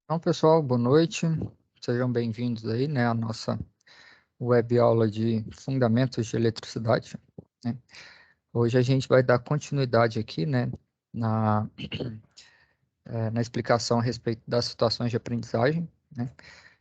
Então, pessoal, boa noite. Sejam bem-vindos aí, né, à nossa web aula de Fundamentos de Eletricidade, né? Hoje a gente vai dar continuidade aqui, né, na, na explicação a respeito das situações de aprendizagem, né?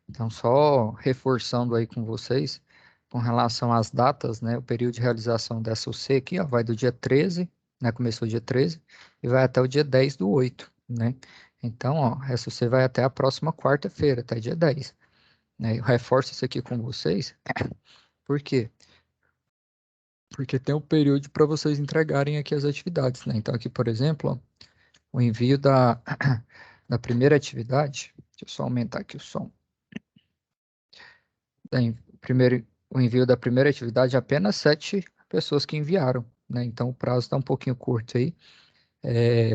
Então, só reforçando aí com vocês, com relação às datas, né, o período de realização da SUC aqui, ó, vai do dia 13, né, começou dia 13, e vai até o dia 10/8, né? Então, ó, a SUC vai até a próxima quarta-feira, até dia 10, né? Eu reforço isso aqui com vocês, por quê? Porque tem um período para vocês entregarem aqui as atividades, né? Então, aqui, por exemplo, ó, o envio da primeira atividade, deixa eu só aumentar aqui o som. Primeiro, o envio da primeira atividade, apenas 7 pessoas que enviaram, né? Então, o prazo está um pouquinho curto aí,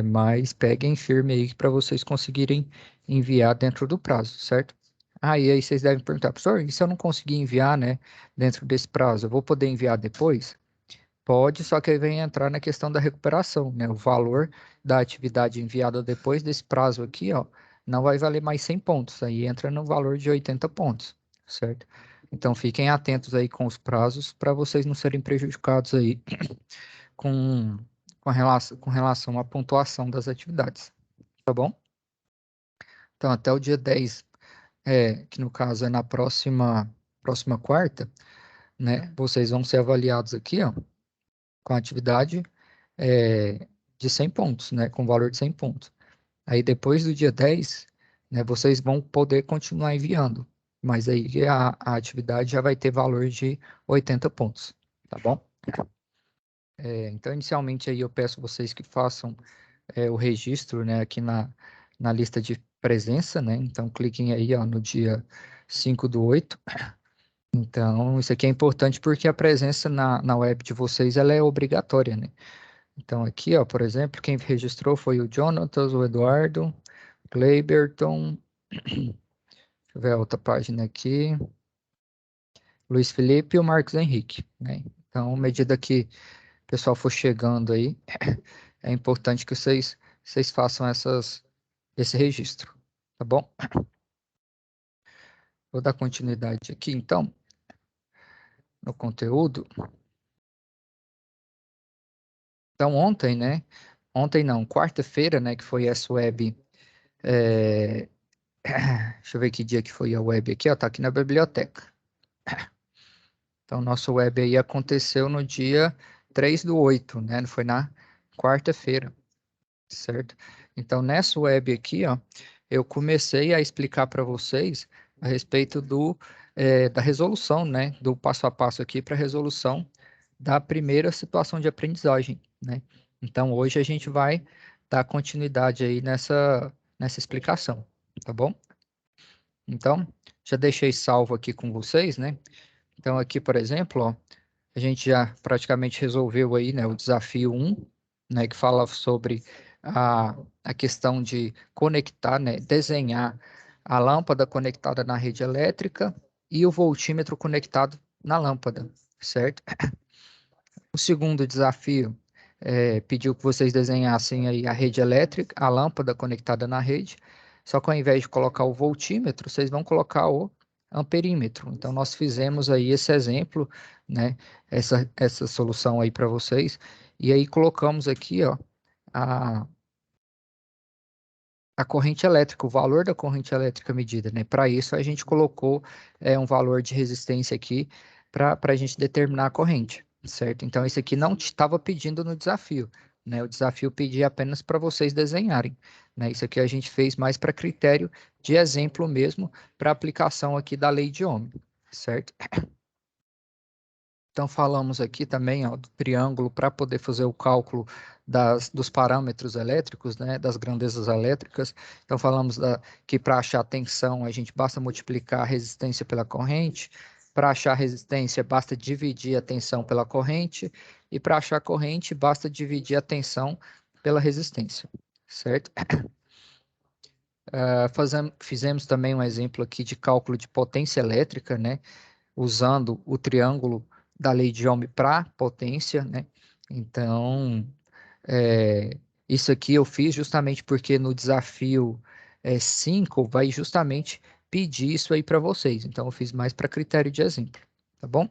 mas peguem firme aí para vocês conseguirem enviar dentro do prazo, certo? E aí vocês devem perguntar, professor, e se eu não conseguir enviar, né, dentro desse prazo, eu vou poder enviar depois? Pode, só que aí vem entrar na questão da recuperação, né? O valor da atividade enviada depois desse prazo aqui, ó, não vai valer mais 100 pontos, aí entra no valor de 80 pontos, certo? Então fiquem atentos aí com os prazos para vocês não serem prejudicados aí com, com relação à pontuação das atividades, tá bom? Então até o dia 10, que no caso é na próxima quarta, né? Vocês vão ser avaliados aqui, ó, com a atividade de 100 pontos, né, com valor de 100 pontos. Aí depois do dia 10, né, vocês vão poder continuar enviando, mas aí a atividade já vai ter valor de 80 pontos, tá bom? Então, inicialmente aí eu peço vocês que façam o registro, né, aqui na lista de presença, né, então cliquem aí, ó, no dia 5/8. Então, isso aqui é importante porque a presença na web de vocês, ela é obrigatória, né? Então, aqui, ó, por exemplo, quem registrou foi o Jonatas, o Eduardo, o Cleiberton, deixa eu ver a outra página aqui, Luiz Felipe e o Marcos Henrique, né? Então, à medida que o pessoal for chegando aí, é importante que vocês façam esse registro, tá bom? Vou dar continuidade aqui, então, no conteúdo. Então, ontem, né? Ontem não, quarta-feira, né, que foi essa web. é, Deixa eu ver que dia que foi a web aqui, ó, tá aqui na biblioteca. Então, nosso web aí aconteceu no dia 3/8, né? Foi na quarta-feira, certo? Então, nessa web aqui, ó, eu comecei a explicar para vocês a respeito da resolução, né? Do passo a passo aqui para a resolução da primeira situação de aprendizagem, né? Então, hoje a gente vai dar continuidade aí nessa explicação, tá bom? Então, já deixei salvo aqui com vocês, né? Então, aqui, por exemplo, ó, a gente já praticamente resolveu aí, né, o desafio 1, né, que fala sobre a questão de conectar, né, desenhar a lâmpada conectada na rede elétrica e o voltímetro conectado na lâmpada, certo? O segundo desafio pediu que vocês desenhassem aí a rede elétrica, a lâmpada conectada na rede, só que ao invés de colocar o voltímetro, vocês vão colocar o amperímetro. Então, nós fizemos aí esse exemplo, né, essa solução aí para vocês, e aí colocamos aqui, ó, a, a corrente elétrica, o valor da corrente elétrica medida, né? Para isso, a gente colocou um valor de resistência aqui para a gente determinar a corrente, certo? Então, isso aqui não estava pedindo no desafio, né? O desafio pedia apenas para vocês desenharem, né? Isso aqui a gente fez mais para critério de exemplo mesmo, para aplicação aqui da lei de Ohm, certo? Então, falamos aqui também, ó, do triângulo para poder fazer o cálculo dos parâmetros elétricos, né, das grandezas elétricas. Então, falamos que para achar a tensão, a gente basta multiplicar a resistência pela corrente. Para achar a resistência, basta dividir a tensão pela corrente. E para achar a corrente, basta dividir a tensão pela resistência, certo? Fizemos também um exemplo aqui de cálculo de potência elétrica, né? Usando o triângulo da lei de Ohm para potência, né? Então, isso aqui eu fiz justamente porque no desafio 5 vai justamente pedir isso aí para vocês. Então, eu fiz mais para critério de exemplo, tá bom?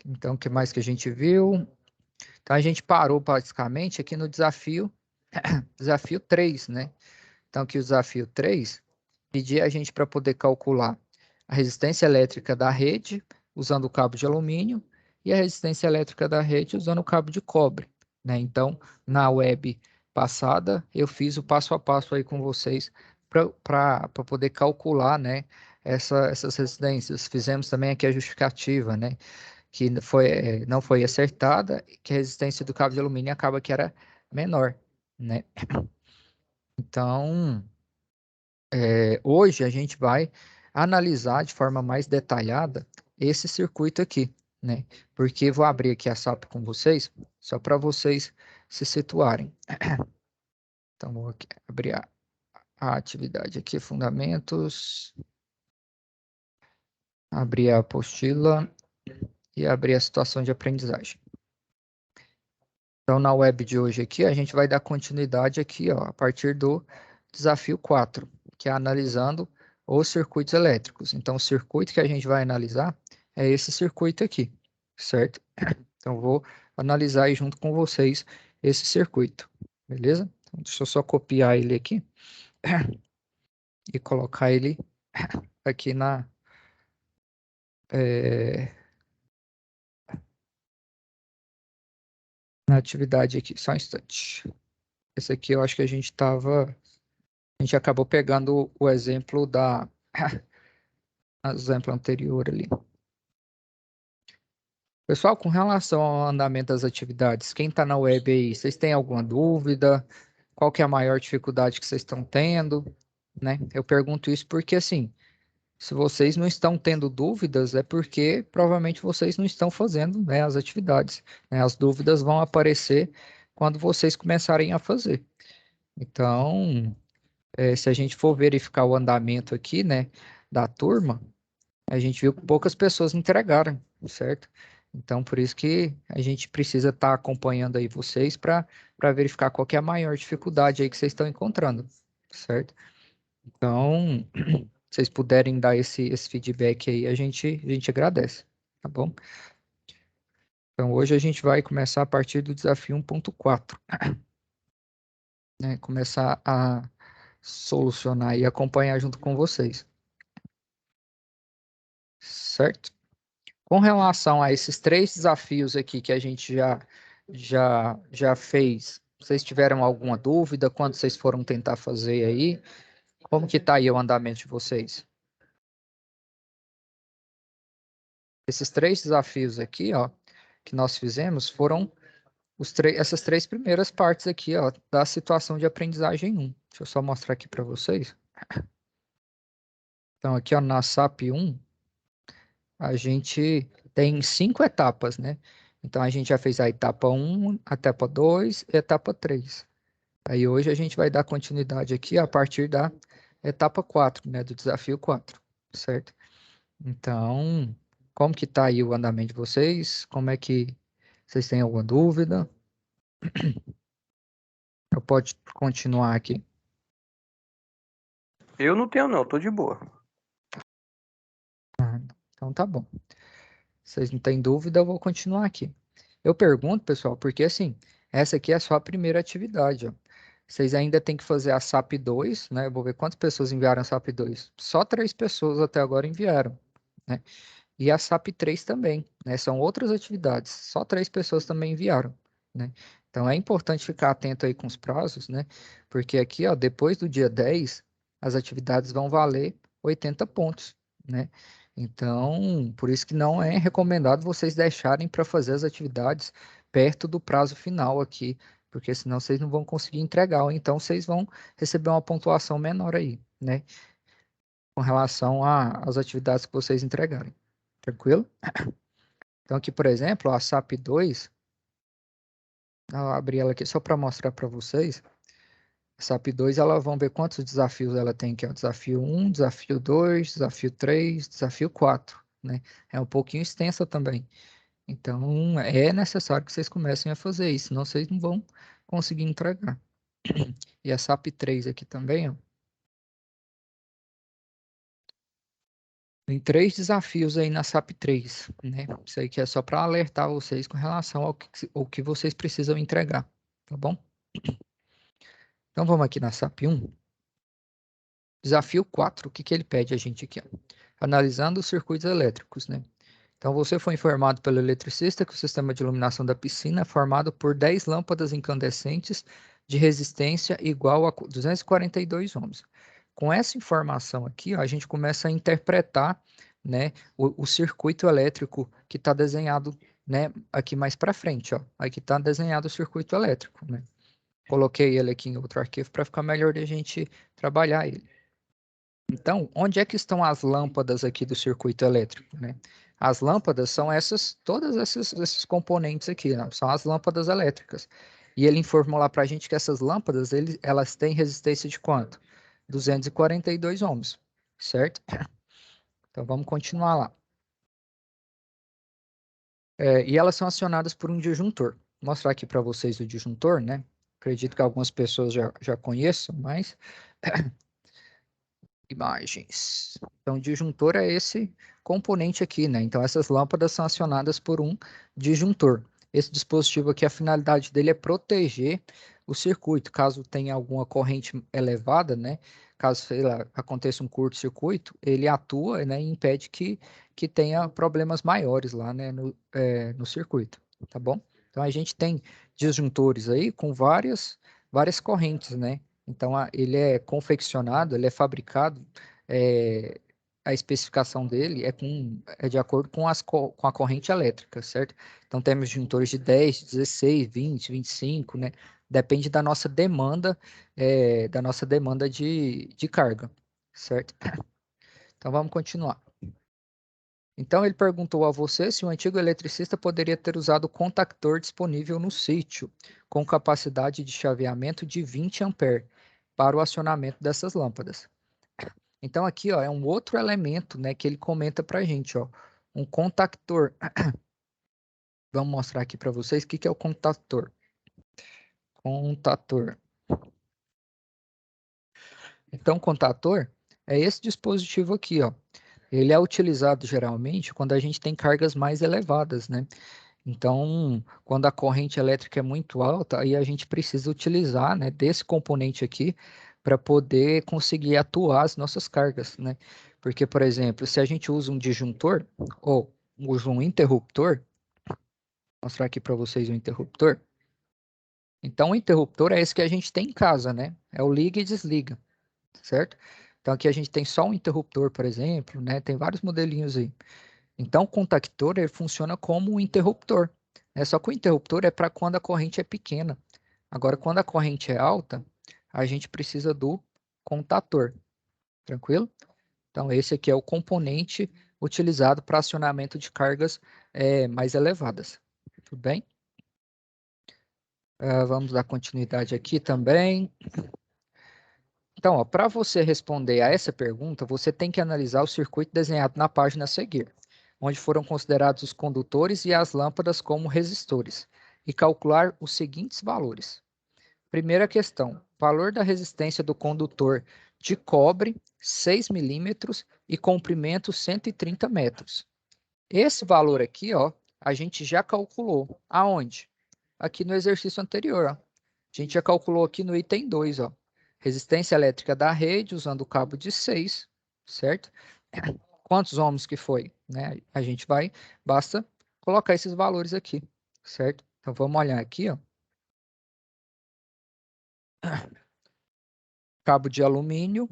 Então, o que mais que a gente viu? Então, a gente parou basicamente aqui no desafio 3, né? Então, aqui o desafio 3 pedir a gente para poder calcular a resistência elétrica da rede usando o cabo de alumínio e a resistência elétrica da rede usando o cabo de cobre, né? Então, na web passada, eu fiz o passo a passo aí com vocês para poder calcular, né, essas resistências. Fizemos também aqui a justificativa, né, que não foi acertada, que a resistência do cabo de alumínio acaba que era menor, né? Então, hoje a gente vai analisar de forma mais detalhada esse circuito aqui, né? Porque vou abrir aqui a SAP com vocês, só para vocês se situarem. Então, vou aqui abrir a atividade aqui, fundamentos, abrir a apostila e abrir a situação de aprendizagem. Então, na web de hoje aqui, a gente vai dar continuidade aqui, ó, a partir do desafio 4, que é analisando os circuitos elétricos. Então, o circuito que a gente vai analisar é esse circuito aqui, certo? Então, vou analisar aí junto com vocês esse circuito, beleza? Então, deixa eu só copiar ele aqui e colocar ele aqui na atividade aqui, só um instante. Esse aqui eu acho que a gente acabou pegando o exemplo exemplo anterior ali. Pessoal, com relação ao andamento das atividades, quem está na web aí, vocês têm alguma dúvida? Qual que é a maior dificuldade que vocês estão tendo, né? Eu pergunto isso porque, assim, se vocês não estão tendo dúvidas, é porque provavelmente vocês não estão fazendo, né, as atividades, né? As dúvidas vão aparecer quando vocês começarem a fazer. Então, se a gente for verificar o andamento aqui, né, da turma, a gente viu que poucas pessoas entregaram, certo? Então, por isso que a gente precisa estar acompanhando aí vocês para verificar qual que é a maior dificuldade aí que vocês estão encontrando, certo? Então, se vocês puderem dar esse feedback aí, a gente agradece, tá bom? Então, hoje a gente vai começar a partir do desafio 1.4, né? Começar a solucionar e acompanhar junto com vocês, certo? Com relação a esses 3 desafios aqui que a gente já fez, vocês tiveram alguma dúvida quando vocês foram tentar fazer aí? Como que tá aí o andamento de vocês? Esses 3 desafios aqui, ó, que nós fizemos foram essas 3 primeiras partes aqui, ó, da situação de aprendizagem 1. Deixa eu só mostrar aqui para vocês. Então, aqui, ó, na SAP 1, a gente tem 5 etapas, né? Então, a gente já fez a etapa 1, a etapa 2 e a etapa 3. Aí hoje a gente vai dar continuidade aqui a partir da etapa 4, né, do desafio 4, certo? Então, como que tá aí o andamento de vocês? Como é que vocês têm alguma dúvida? Eu posso continuar aqui. Eu não tenho não, tô de boa. Então tá bom. Vocês não têm dúvida, eu vou continuar aqui. Eu pergunto, pessoal, porque assim, essa aqui é só a primeira atividade, ó. Vocês ainda têm que fazer a SAP 2, né? Eu vou ver quantas pessoas enviaram a SAP 2. Só 3 pessoas até agora enviaram, né? E a SAP 3 também, né? São outras atividades. Só 3 pessoas também enviaram, né? Então é importante ficar atento aí com os prazos, né? Porque aqui, ó, depois do dia 10, as atividades vão valer 80 pontos, né? Então, por isso que não é recomendado vocês deixarem para fazer as atividades perto do prazo final aqui, porque senão vocês não vão conseguir entregar, ou então vocês vão receber uma pontuação menor aí, né? Com relação às atividades que vocês entregarem. Tranquilo? Então, aqui, por exemplo, a SAP 2, eu abri ela aqui só para mostrar para vocês. A SAP 2, ela vão ver quantos desafios ela tem aqui. Ó. Desafio 1, desafio 2, desafio 3, desafio 4. Né? É um pouquinho extensa também. Então, é necessário que vocês comecem a fazer isso, senão vocês não vão conseguir entregar. E a SAP 3 aqui também, ó, Tem 3 desafios aí na SAP 3, né? Isso aí que é só para alertar vocês com relação ao que vocês precisam entregar, tá bom? Então vamos aqui na SAP 1. Desafio 4, o que que ele pede a gente aqui? Ó? Analisando os circuitos elétricos, né? Então você foi informado pelo eletricista que o sistema de iluminação da piscina é formado por 10 lâmpadas incandescentes de resistência igual a 242 ohms. Com essa informação aqui, ó, a gente começa a interpretar, né, o circuito elétrico que está desenhado, né, aqui mais para frente. Ó. Aqui está desenhado o circuito elétrico. Né? Coloquei ele aqui em outro arquivo para ficar melhor de a gente trabalhar ele. Então, onde é que estão as lâmpadas aqui do circuito elétrico, né? As lâmpadas são todos esses componentes aqui, né? São as lâmpadas elétricas. E ele informou lá para a gente que essas lâmpadas, elas têm resistência de quanto? 242 ohms, certo? Então, vamos continuar lá. E elas são acionadas por um disjuntor. Vou mostrar aqui para vocês o disjuntor, né? Acredito que algumas pessoas já conheçam, mas imagens. Então, disjuntor é esse componente aqui, né? Então, essas lâmpadas são acionadas por um disjuntor. Esse dispositivo aqui, a finalidade dele é proteger o circuito, caso tenha alguma corrente elevada, né? Caso, sei lá, aconteça um curto-circuito, ele atua, né, e impede que tenha problemas maiores lá, né, no circuito, tá bom? Então, a gente tem disjuntores aí com várias correntes, né? Então, ele é confeccionado, ele é fabricado, é, a especificação dele é de acordo com com a corrente elétrica, certo? Então, temos disjuntores de 10, 16, 20, 25, né? Depende da nossa demanda de carga, certo? Então, vamos continuar. Então, ele perguntou a você se o antigo eletricista poderia ter usado o contactor disponível no sítio, com capacidade de chaveamento de 20 ampere, para o acionamento dessas lâmpadas. Então, aqui ó, é um outro elemento, né, que ele comenta para a gente. Ó, um contactor. Vamos mostrar aqui para vocês o que é o contactor. Contactor. Então, o contactor é esse dispositivo aqui. Ó. Ele é utilizado geralmente quando a gente tem cargas mais elevadas, né? Então, quando a corrente elétrica é muito alta, aí a gente precisa utilizar, né, desse componente aqui para poder conseguir atuar as nossas cargas, né? Porque, por exemplo, se a gente usa um disjuntor ou usa um interruptor, vou mostrar aqui para vocês o interruptor. Então, o interruptor é esse que a gente tem em casa, né? É o liga e desliga, certo? Então, aqui a gente tem só um interruptor, por exemplo, né? Tem vários modelinhos aí. Então, o contactor ele funciona como um interruptor. Só que o interruptor é para quando a corrente é pequena. Agora, quando a corrente é alta, a gente precisa do contator. Tranquilo? Então, esse aqui é o componente utilizado para acionamento de cargas mais elevadas. Tudo bem? Vamos dar continuidade aqui também. Então, para você responder a essa pergunta, você tem que analisar o circuito desenhado na página a seguir, onde foram considerados os condutores e as lâmpadas como resistores, e calcular os seguintes valores. Primeira questão: valor da resistência do condutor de cobre, 6 milímetros e comprimento 130 metros. Esse valor aqui, ó, a gente já calculou. Aonde? Aqui no exercício anterior, ó. A gente já calculou aqui no item 2, ó. Resistência elétrica da rede usando o cabo de 6, certo? Quantos ohms que foi? Né? Basta colocar esses valores aqui, certo? Então vamos olhar aqui, ó. Cabo de alumínio,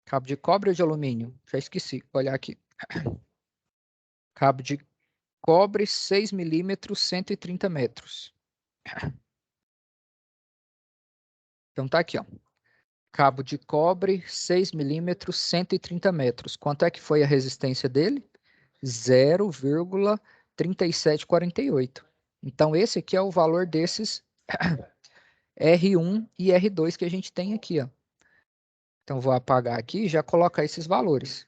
cabo de cobre ou de alumínio? Já esqueci, vou olhar aqui. Cabo de cobre, 6 milímetros, 130 metros. Então tá aqui, ó. Cabo de cobre, 6 milímetros, 130 metros. Quanto é que foi a resistência dele? 0,3748. Então, esse aqui é o valor desses R1 e R2 que a gente tem aqui, ó. Então, vou apagar aqui e já colocar esses valores.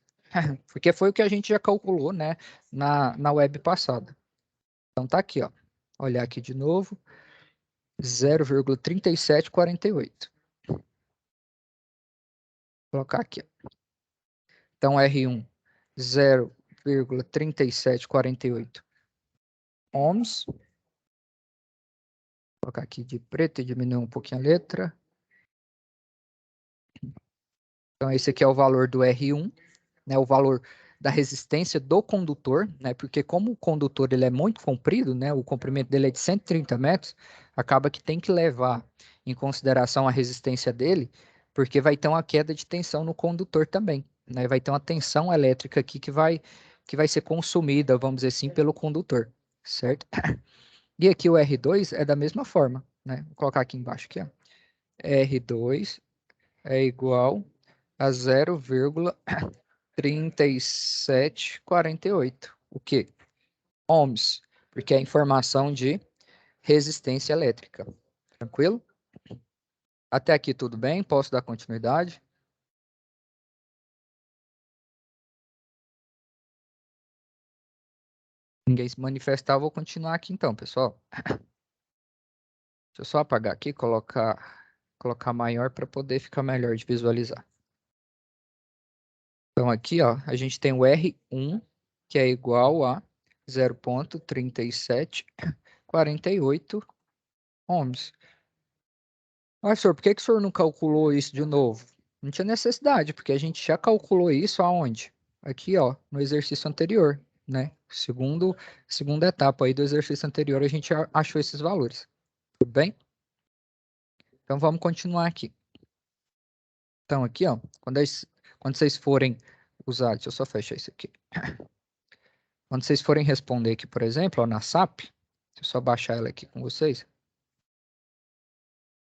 Porque foi o que a gente já calculou, né, na web passada. Então, tá aqui, ó. Olhar aqui de novo. 0,3748. Vou colocar aqui, ó. Então, R1, 0,3748 ohms. Vou colocar aqui de preto e diminuir um pouquinho a letra. Então, esse aqui é o valor do R1, né, o valor da resistência do condutor, né, porque como o condutor ele é muito comprido, né, o comprimento dele é de 130 metros, acaba que tem que levar em consideração a resistência dele, porque vai ter uma queda de tensão no condutor também, né, vai ter uma tensão elétrica aqui que vai ser consumida, vamos dizer assim, pelo condutor, certo? E aqui o R2 é da mesma forma, né, vou colocar aqui embaixo, aqui, ó. R2 é igual a 0,3748. O quê? Ohms, porque é informação de resistência elétrica. Tranquilo? Até aqui tudo bem? Posso dar continuidade? Ninguém se manifestar, eu vou continuar aqui então, pessoal. Deixa eu só apagar aqui, colocar maior para poder ficar melhor de visualizar. Então aqui, ó, a gente tem o R1, que é igual a 0,3748 ohms. Ah, senhor, por que que o senhor não calculou isso de novo? Não tinha necessidade, porque a gente já calculou isso aonde? Aqui, ó, no exercício anterior, né? Segunda etapa aí do exercício anterior, a gente achou esses valores. Tudo bem? Então, vamos continuar aqui. Então, aqui, ó, quando vocês forem usar, deixa eu só fechar isso aqui. Quando vocês forem responder aqui, por exemplo, ó, na SAP, deixa eu só baixar ela aqui com vocês.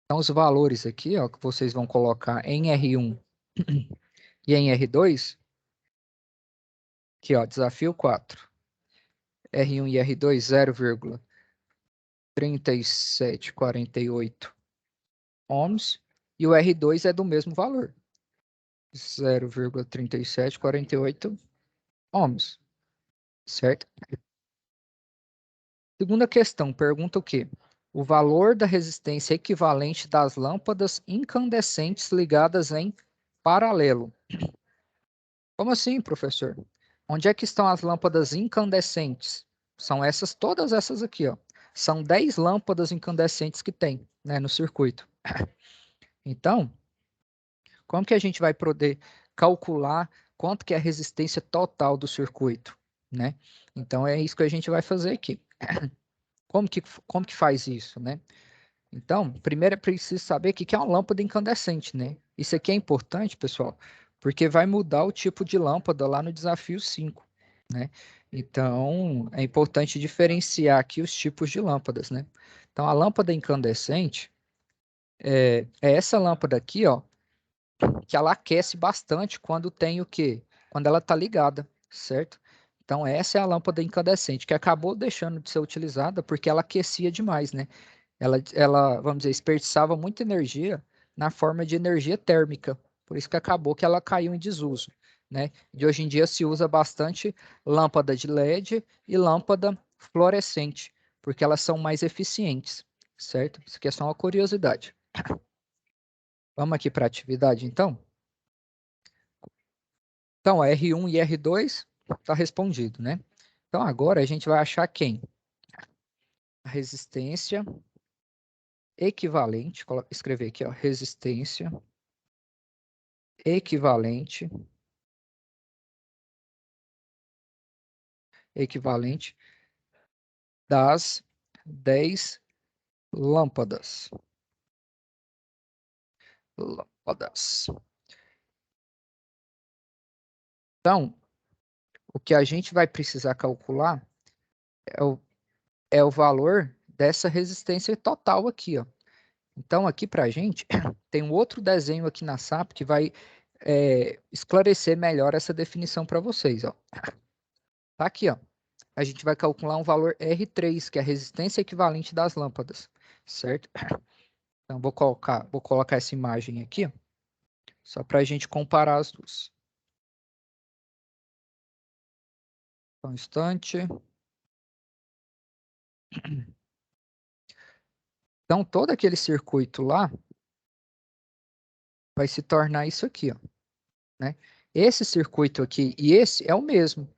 Então, os valores aqui, ó, que vocês vão colocar em R1 e em R2, aqui, ó, desafio 4. R1 e R2, 0,3748 ohms. E o R2 é do mesmo valor, 0,3748 ohms, certo? Segunda questão, pergunta o quê? O valor da resistência equivalente das lâmpadas incandescentes ligadas em paralelo. Como assim, professor? Onde é que estão as lâmpadas incandescentes? São essas, todas essas aqui, ó. São 10 lâmpadas incandescentes que tem, né, no circuito. Então, como que a gente vai poder calcular quanto que é a resistência total do circuito, né? Então, é isso que a gente vai fazer aqui. Como que faz isso, né? Então, primeiro é preciso saber o que é uma lâmpada incandescente, né? Isso aqui é importante, pessoal, porque vai mudar o tipo de lâmpada lá no desafio 5, né? Então, é importante diferenciar aqui os tipos de lâmpadas, né? Então, a lâmpada incandescente é essa lâmpada aqui, ó, que ela aquece bastante quando tem o quê? Quando ela está ligada, certo? Então, essa é a lâmpada incandescente, que acabou deixando de ser utilizada porque ela aquecia demais, né? Ela, vamos dizer, desperdiçava muita energia na forma de energia térmica. Por isso que acabou que ela caiu em desuso, né? De hoje em dia se usa bastante lâmpada de LED e lâmpada fluorescente, porque elas são mais eficientes, certo? Isso aqui é só uma curiosidade. Vamos aqui para a atividade, então? Então, R1 e R2 está respondido, né? Então, agora a gente vai achar quem? A resistência equivalente, escrever aqui, ó, resistência equivalente das 10 lâmpadas. Lâmpadas. Então, o que a gente vai precisar calcular é o valor dessa resistência total aqui, ó. Então, aqui para a gente, tem um outro desenho aqui na SAP que vai esclarecer melhor essa definição para vocês, ó. Tá aqui, ó. A gente vai calcular um valor R3, que é a resistência equivalente das lâmpadas, certo? Então, vou colocar essa imagem aqui, ó, só para a gente comparar as duas. Só um instante. Então, todo aquele circuito lá vai se tornar isso aqui, ó, né? Esse circuito aqui e esse é o mesmo,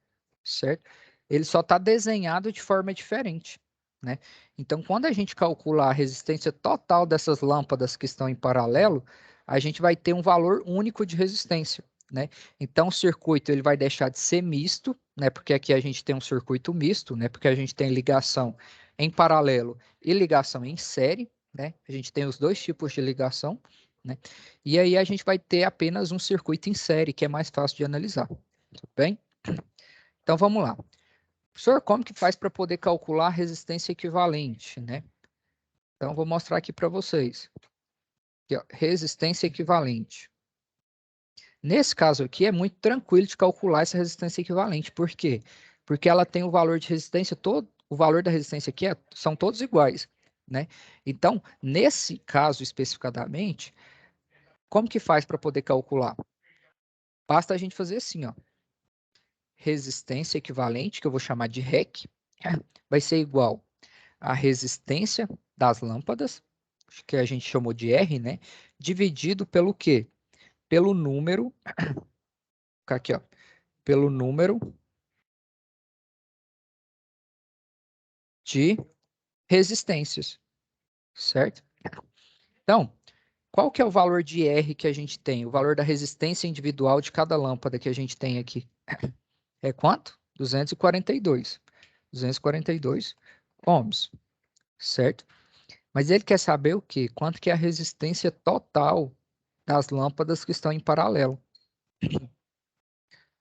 certo? Ele só está desenhado de forma diferente, né? Então, quando a gente calcular a resistência total dessas lâmpadas que estão em paralelo, a gente vai ter um valor único de resistência, né? Então, o circuito ele vai deixar de ser misto, né? Porque aqui a gente tem um circuito misto, né? Porque a gente tem ligação em paralelo e ligação em série, né? A gente tem os dois tipos de ligação, né? E aí a gente vai ter apenas um circuito em série, que é mais fácil de analisar, tudo bem? Então, vamos lá. Professor, como que faz para poder calcular a resistência equivalente, né? Então, vou mostrar aqui para vocês. Aqui, ó, resistência equivalente. Nesse caso aqui, é muito tranquilo de calcular essa resistência equivalente. Por quê? Porque ela tem o valor de resistência, todo, o valor da resistência aqui são todos iguais, né? Então, nesse caso especificadamente, como que faz para poder calcular? Basta a gente fazer assim, ó. Resistência equivalente, que eu vou chamar de REC, vai ser igual à resistência das lâmpadas, que a gente chamou de R, né? Dividido pelo quê? Pelo número, aqui, ó, pelo número de resistências, certo? Então, qual que é o valor de R que a gente tem? O valor da resistência individual de cada lâmpada que a gente tem aqui. É quanto? 242. 242 ohms, certo? Mas ele quer saber o quê? Quanto que é a resistência total das lâmpadas que estão em paralelo.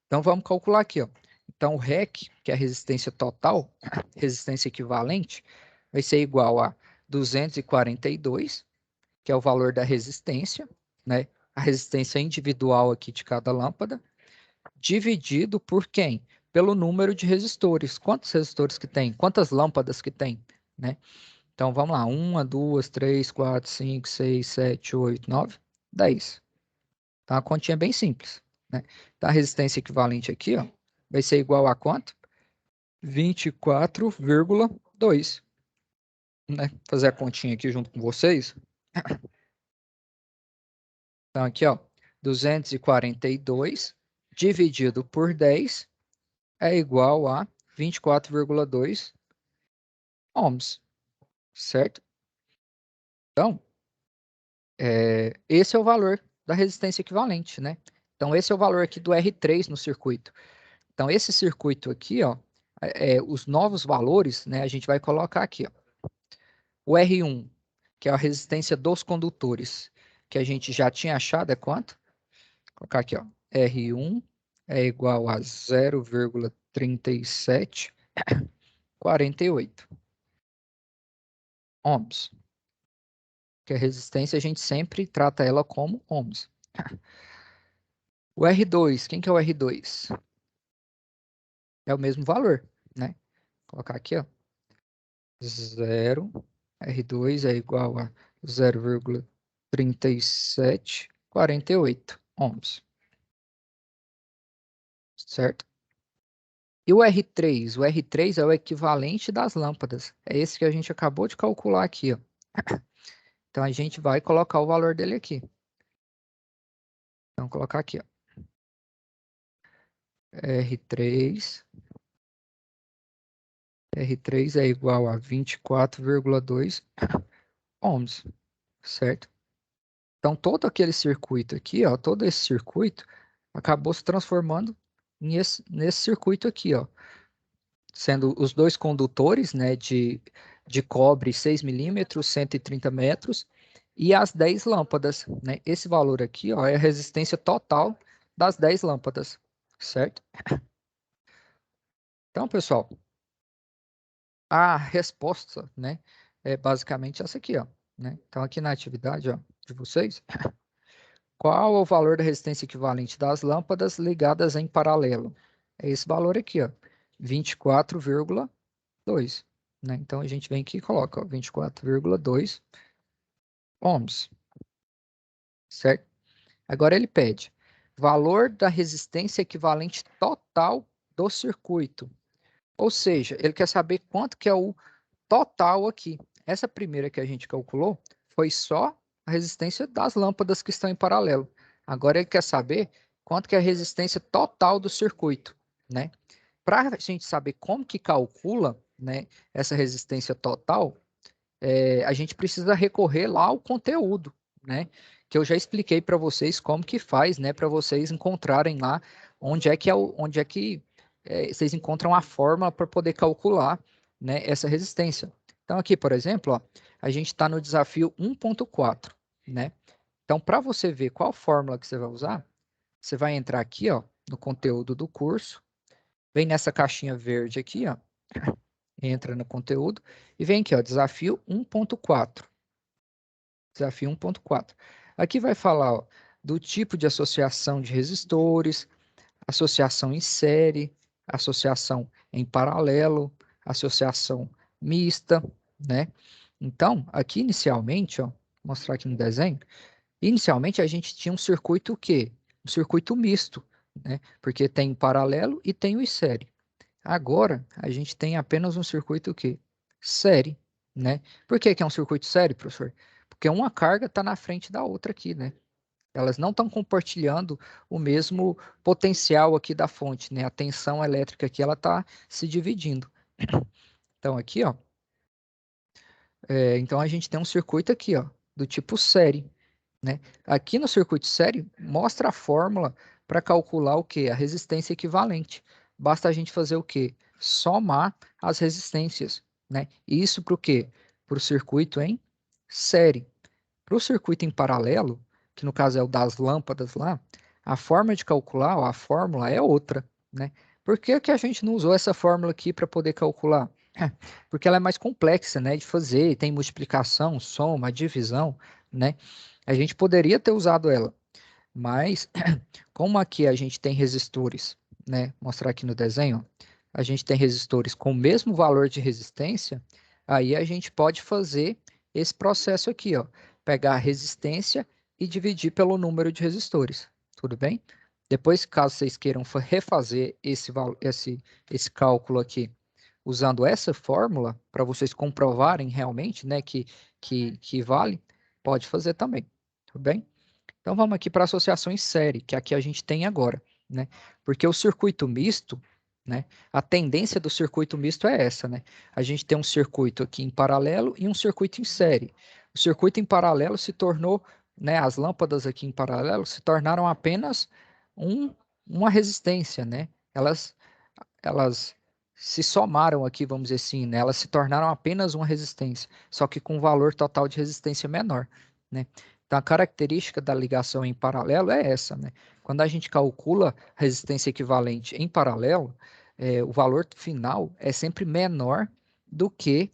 Então, vamos calcular aqui, ó. Então, o REC, que é a resistência total, resistência equivalente, vai ser igual a 242, que é o valor da resistência, né? A resistência individual aqui de cada lâmpada, dividido por quem? Pelo número de resistores. Quantos resistores que tem? Quantas lâmpadas que tem, né? Então, vamos lá. 1, 2, 3, 4, 5, 6, 7, 8, 9, 10. Então, a continha é bem simples, né? Então, a resistência equivalente aqui, ó, vai ser igual a quanto? 24,2, né? Vou fazer a continha aqui junto com vocês. Então, aqui, ó, 242 dividido por 10 é igual a 24,2 ohms, certo? Então, esse é o valor da resistência equivalente, né? Então, esse é o valor aqui do R3 no circuito. Então, esse circuito aqui, ó, os novos valores, né, a gente vai colocar aqui, ó. O R1, que é a resistência dos condutores, que a gente já tinha achado, é quanto? Vou colocar aqui, ó. R1 é igual a 0,3748 ohms. Que a resistência a gente sempre trata ela como ohms. O R2, quem que é o R2? É o mesmo valor, né? Vou colocar aqui, ó. 0, R2 é igual a 0,3748 ohms, certo? E o R3? O R3 é o equivalente das lâmpadas. É esse que a gente acabou de calcular aqui, ó. Então, a gente vai colocar o valor dele aqui. Então, colocar aqui, ó. R3 é igual a 24,2 ohms, certo? Então, todo aquele circuito aqui, ó, todo esse circuito acabou se transformando nesse circuito aqui, ó, sendo os dois condutores, né, de cobre 6 milímetros, 130 metros, e as 10 lâmpadas, né? Esse valor aqui, ó, é a resistência total das 10 lâmpadas, certo? Então, pessoal, a resposta, né, é basicamente essa aqui, ó, né? Então, aqui na atividade, ó, de vocês, qual é o valor da resistência equivalente das lâmpadas ligadas em paralelo? É esse valor aqui, ó, 24,2, né? Então, a gente vem aqui e coloca, ó, 24,2 ohms, certo? Agora ele pede valor da resistência equivalente total do circuito. Ou seja, ele quer saber quanto que é o total aqui. Essa primeira que a gente calculou foi só a resistência das lâmpadas que estão em paralelo. Agora ele quer saber quanto que é a resistência total do circuito, né? Para a gente saber como que calcula, né, essa resistência total, a gente precisa recorrer lá ao conteúdo, né? Que eu já expliquei para vocês como que faz, né? Para vocês encontrarem lá onde é que vocês encontram a fórmula para poder calcular, né, essa resistência. Então aqui, por exemplo, ó, a gente está no desafio 1.4, né? Então, para você ver qual fórmula que você vai usar, você vai entrar aqui, ó, no conteúdo do curso, vem nessa caixinha verde aqui, ó, entra no conteúdo e vem aqui, ó, desafio 1.4. Desafio 1.4. Aqui vai falar, ó, do tipo de associação de resistores, associação em série, associação em paralelo, associação mista, né? Então, aqui inicialmente, ó, vou mostrar aqui no desenho, inicialmente a gente tinha um circuito o quê? Um circuito misto, né? Porque tem paralelo e tem o em série. Agora, a gente tem apenas um circuito o quê? Série, né? Por que que é um circuito série, professor? Porque uma carga está na frente da outra aqui, né? Elas não estão compartilhando o mesmo potencial aqui da fonte, né? A tensão elétrica aqui, ela está se dividindo. Então, aqui, ó, então a gente tem um circuito aqui, ó, do tipo série, né? Aqui no circuito série, mostra a fórmula para calcular o quê? A resistência equivalente. Basta a gente fazer o quê? Somar as resistências, né? E isso para o quê? Para o circuito em série. Para o circuito em paralelo, que no caso é o das lâmpadas lá, a forma de calcular, ó, a fórmula é outra, né? Por que que a gente não usou essa fórmula aqui para poder calcular? Porque ela é mais complexa, né, de fazer, tem multiplicação, soma, divisão, né? A gente poderia ter usado ela, mas como aqui a gente tem resistores, né? Mostrar aqui no desenho, ó, a gente tem resistores com o mesmo valor de resistência, aí a gente pode fazer esse processo aqui, ó, pegar a resistência e dividir pelo número de resistores, tudo bem? Depois, caso vocês queiram refazer esse cálculo aqui, usando essa fórmula, para vocês comprovarem realmente, né, que vale, pode fazer também, tudo bem? Então vamos aqui para a associação em série, que aqui a gente tem agora, né? Porque o circuito misto, né? A tendência do circuito misto é essa, né? A gente tem um circuito aqui em paralelo e um circuito em série. O circuito em paralelo se tornou, né? As lâmpadas aqui em paralelo se tornaram apenas um, uma resistência, né? Elas se somaram aqui, vamos dizer assim, né? Elas se tornaram apenas uma resistência, só que com um valor total de resistência menor, né? Então, a característica da ligação em paralelo é essa, né? Quando a gente calcula resistência equivalente em paralelo, o valor final é sempre menor do que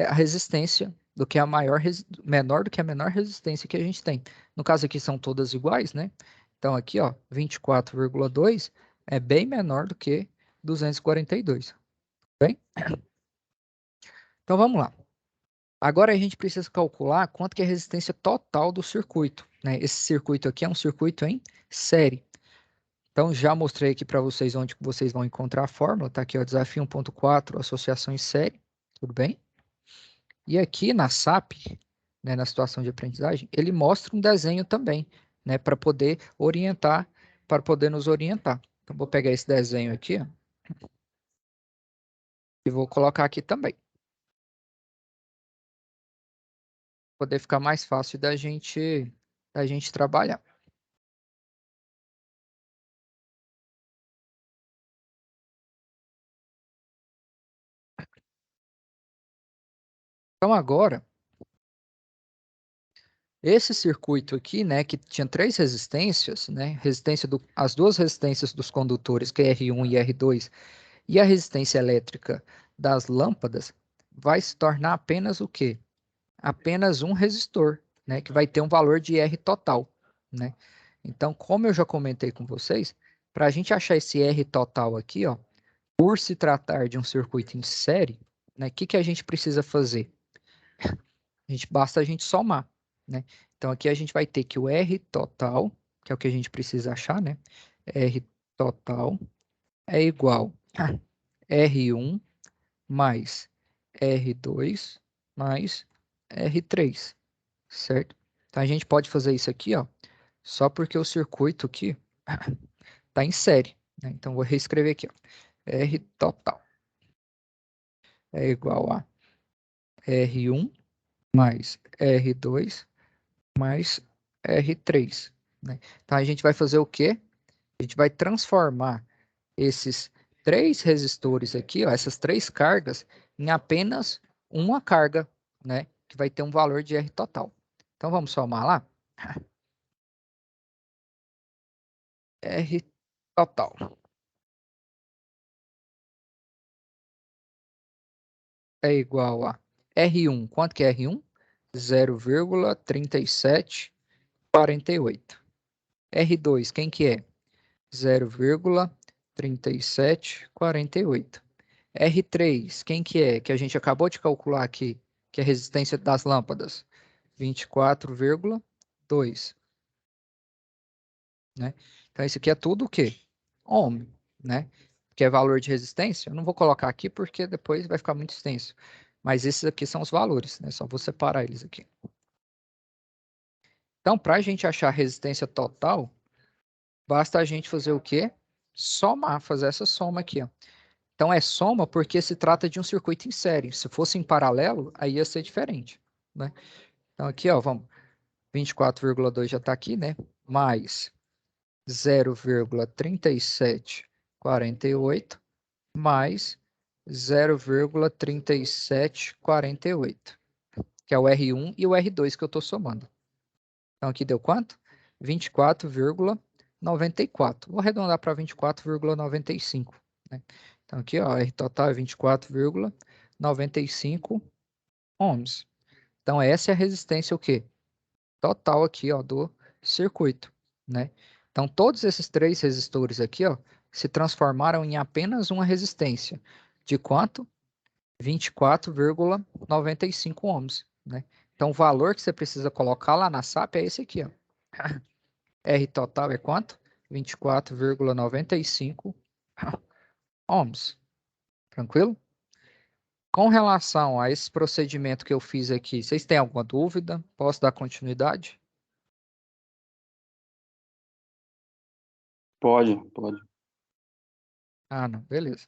a resistência, do que a menor do que a menor resistência que a gente tem. No caso aqui são todas iguais, né? Então aqui, ó, 24,2 é bem menor do que 242. Bem? Então vamos lá. Agora a gente precisa calcular quanto que é a resistência total do circuito, né? Esse circuito aqui é um circuito em série. Então já mostrei aqui para vocês onde vocês vão encontrar a fórmula, tá aqui, ó, desafio 1.4, associação em série, tudo bem? E aqui na SAP, né, na situação de aprendizagem, ele mostra um desenho também, né, para poder orientar, para poder nos orientar. Então vou pegar esse desenho aqui, ó, e vou colocar aqui também, poder ficar mais fácil da gente trabalhar. Então agora, esse circuito aqui, né, que tinha três resistências, né, as duas resistências dos condutores, que é R1 e R2, e a resistência elétrica das lâmpadas, vai se tornar apenas o quê? Apenas um resistor, né, que vai ter um valor de R total, né? Então, como eu já comentei com vocês, para a gente achar esse R total aqui, ó, por se tratar de um circuito em série, né, o que que a gente precisa fazer? Basta a gente somar, né? Então aqui a gente vai ter que o R total, que é o que a gente precisa achar, né? R total é igual a R1 mais R2 mais R3, certo? Então a gente pode fazer isso aqui, ó, só porque o circuito aqui Está em série, né? Então, vou reescrever aqui, ó. R total é igual a R1 mais R2 mais R3, né? Então, a gente vai fazer o quê? A gente vai transformar esses três resistores aqui, ó, essas três cargas, em apenas uma carga, né? Que vai ter um valor de R total. Então, vamos somar lá? R total é igual a R1. Quanto que é R1? 0,3748. R2, quem que é? 0,3748. R3, quem que é? Que a gente acabou de calcular aqui, que é a resistência das lâmpadas. 24,2, né? Então, isso aqui é tudo o quê? Ohm, né? Que é valor de resistência. Eu não vou colocar aqui porque depois vai ficar muito extenso. Mas esses aqui são os valores, né? Só vou separar eles aqui. Então, para a gente achar a resistência total, basta a gente fazer o quê? Somar, fazer essa soma aqui, ó. Então, é soma porque se trata de um circuito em série. Se fosse em paralelo, aí ia ser diferente, né? Então, aqui, ó, vamos. 24,2 já está aqui, né? Mais 0,3748 mais 0,3748, que é o R1 e o R2 que eu estou somando. Então, aqui deu quanto? 24,94. Vou arredondar para 24,95, né? Então, aqui, ó, R total é 24,95 ohms. Então, essa é a resistência, o quê? Total aqui, ó, do circuito, né? Então, todos esses três resistores aqui, ó, se transformaram em apenas uma resistência. De quanto? 24,95 ohms, né? Então, o valor que você precisa colocar lá na SAP é esse aqui, ó. R total é quanto? 24,95 ohms. Tranquilo? Com relação a esse procedimento que eu fiz aqui, vocês têm alguma dúvida? Posso dar continuidade? Pode, pode. Ah, não, beleza.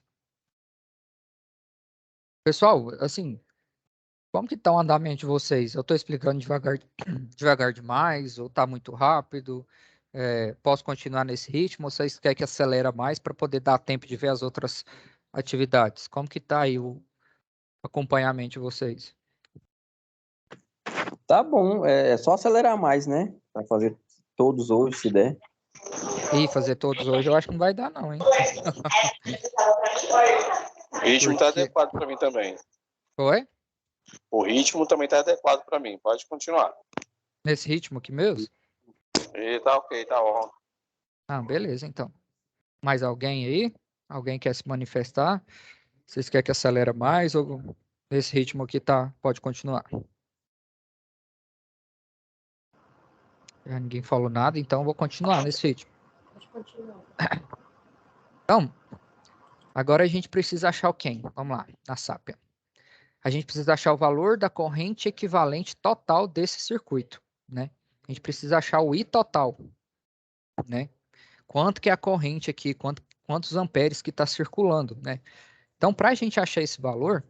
Pessoal, assim, como que tá o andamento de vocês? Eu estou explicando devagar, devagar demais, ou está muito rápido? Posso continuar nesse ritmo? Ou vocês querem que acelere mais para poder dar tempo de ver as outras atividades? Como que tá aí o acompanhamento de vocês? Tá bom, é só acelerar mais, né? Para fazer todos hoje, se der. E fazer todos hoje eu acho que não vai dar não, hein? O ritmo está Porque... adequado para mim também. Oi? O ritmo também está adequado para mim. Pode continuar. Nesse ritmo aqui mesmo? E tá ok, tá bom. Ah, beleza, então. Mais alguém aí? Alguém quer se manifestar? Vocês querem que acelere mais ou nesse ritmo aqui tá? Pode continuar. Já ninguém falou nada, então eu vou continuar nesse ritmo. Pode continuar. Então, agora a gente precisa achar o quem? Vamos lá, na SAP. A gente precisa achar o valor da corrente equivalente total desse circuito, né? A gente precisa achar o I total, né? Quanto que é a corrente aqui, quantos amperes que está circulando, né? Então, para a gente achar esse valor,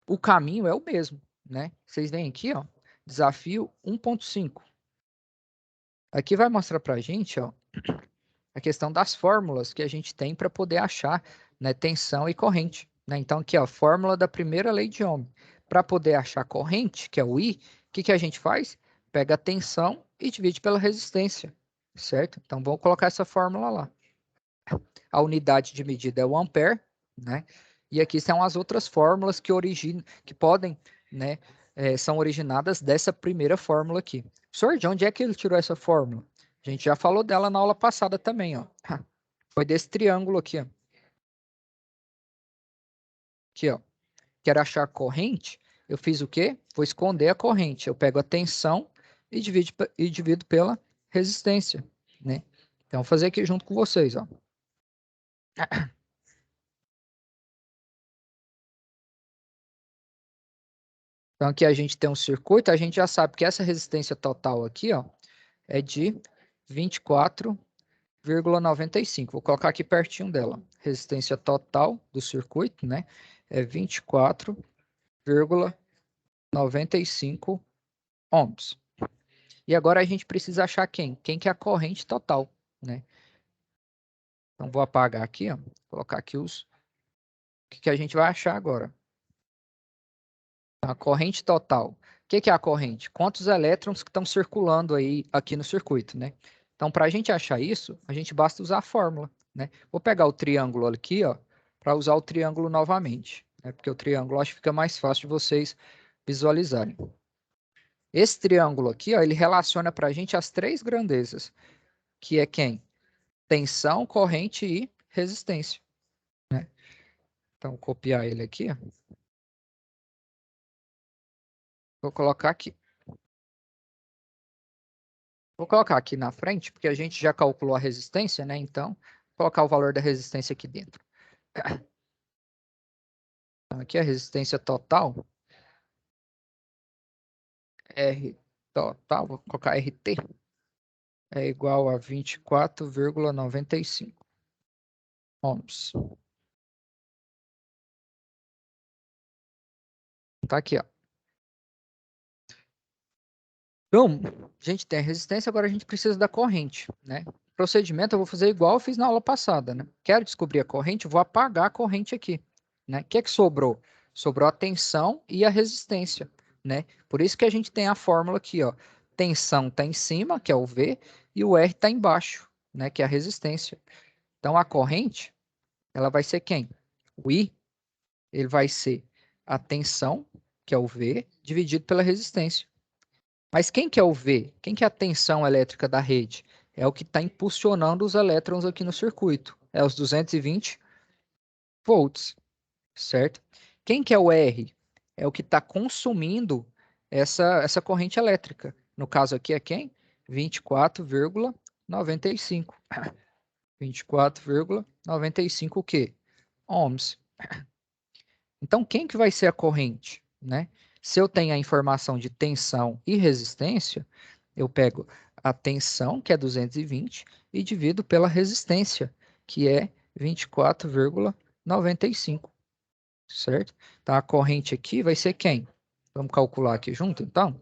o caminho é o mesmo, né? Vocês veem aqui, ó, desafio 1.5. Aqui vai mostrar para a gente, ó, a questão das fórmulas que a gente tem para poder achar, né, tensão e corrente, né? Então, aqui, ó, a fórmula da primeira lei de Ohm. Para poder achar corrente, que é o I, o que a gente faz? Pega a tensão e divide pela resistência, certo? Então, vamos colocar essa fórmula lá. A unidade de medida é o ampere, né? E aqui são as outras fórmulas que podem, né, são originadas dessa primeira fórmula aqui. Senhor, de onde é que ele tirou essa fórmula? A gente já falou dela na aula passada também, ó. Foi desse triângulo aqui, ó. Aqui, ó. Quero achar a corrente, eu fiz o quê? Vou esconder a corrente. Eu pego a tensão e divido pela resistência, né? Então, vou fazer aqui junto com vocês, ó. Então, aqui a gente tem um circuito, a gente já sabe que essa resistência total aqui, ó, é de 24,95. Vou colocar aqui pertinho dela. Resistência total do circuito, né? É 24,95 ohms. E agora a gente precisa achar quem? Quem que é a corrente total, né? Então, vou apagar aqui, ó. Vou colocar aqui o que a gente vai achar agora. A corrente total. O que é a corrente? Quantos elétrons que estão circulando aí aqui no circuito, né? Então, para a gente achar isso, a gente basta usar a fórmula, né? Vou pegar o triângulo aqui, ó, para usar o triângulo novamente, né? Porque o triângulo acho que fica mais fácil de vocês visualizarem. Esse triângulo aqui, ó, ele relaciona para a gente as três grandezas, que é quem? Tensão, corrente e resistência, né? Então, vou copiar ele aqui, ó. Vou colocar aqui. Vou colocar aqui na frente, porque a gente já calculou a resistência, né? Então, vou colocar o valor da resistência aqui dentro. Então, aqui a resistência total, R total, vou colocar RT, é igual a 24,95 ohms. Tá aqui, ó. Então, a gente tem a resistência, agora a gente precisa da corrente, né? Procedimento eu vou fazer igual eu fiz na aula passada, né? Quero descobrir a corrente, vou apagar a corrente aqui, né? O que é que sobrou? Sobrou a tensão e a resistência, né? Por isso que a gente tem a fórmula aqui, ó. Tensão está em cima, que é o V, e o R está embaixo, né? Que é a resistência. Então, a corrente, ela vai ser quem? O I, ele vai ser a tensão, que é o V, dividido pela resistência. Mas quem que é o V? Quem que é a tensão elétrica da rede? É o que está impulsionando os elétrons aqui no circuito. É os 220 volts, certo? Quem que é o R? É o que está consumindo essa corrente elétrica. No caso aqui é quem? 24,95. 24,95 o quê? Ohms. Então, quem que vai ser a corrente, né? Se eu tenho a informação de tensão e resistência, eu pego a tensão, que é 220, e divido pela resistência, que é 24,95, certo? Então, a corrente aqui vai ser quem? Vamos calcular aqui junto, então?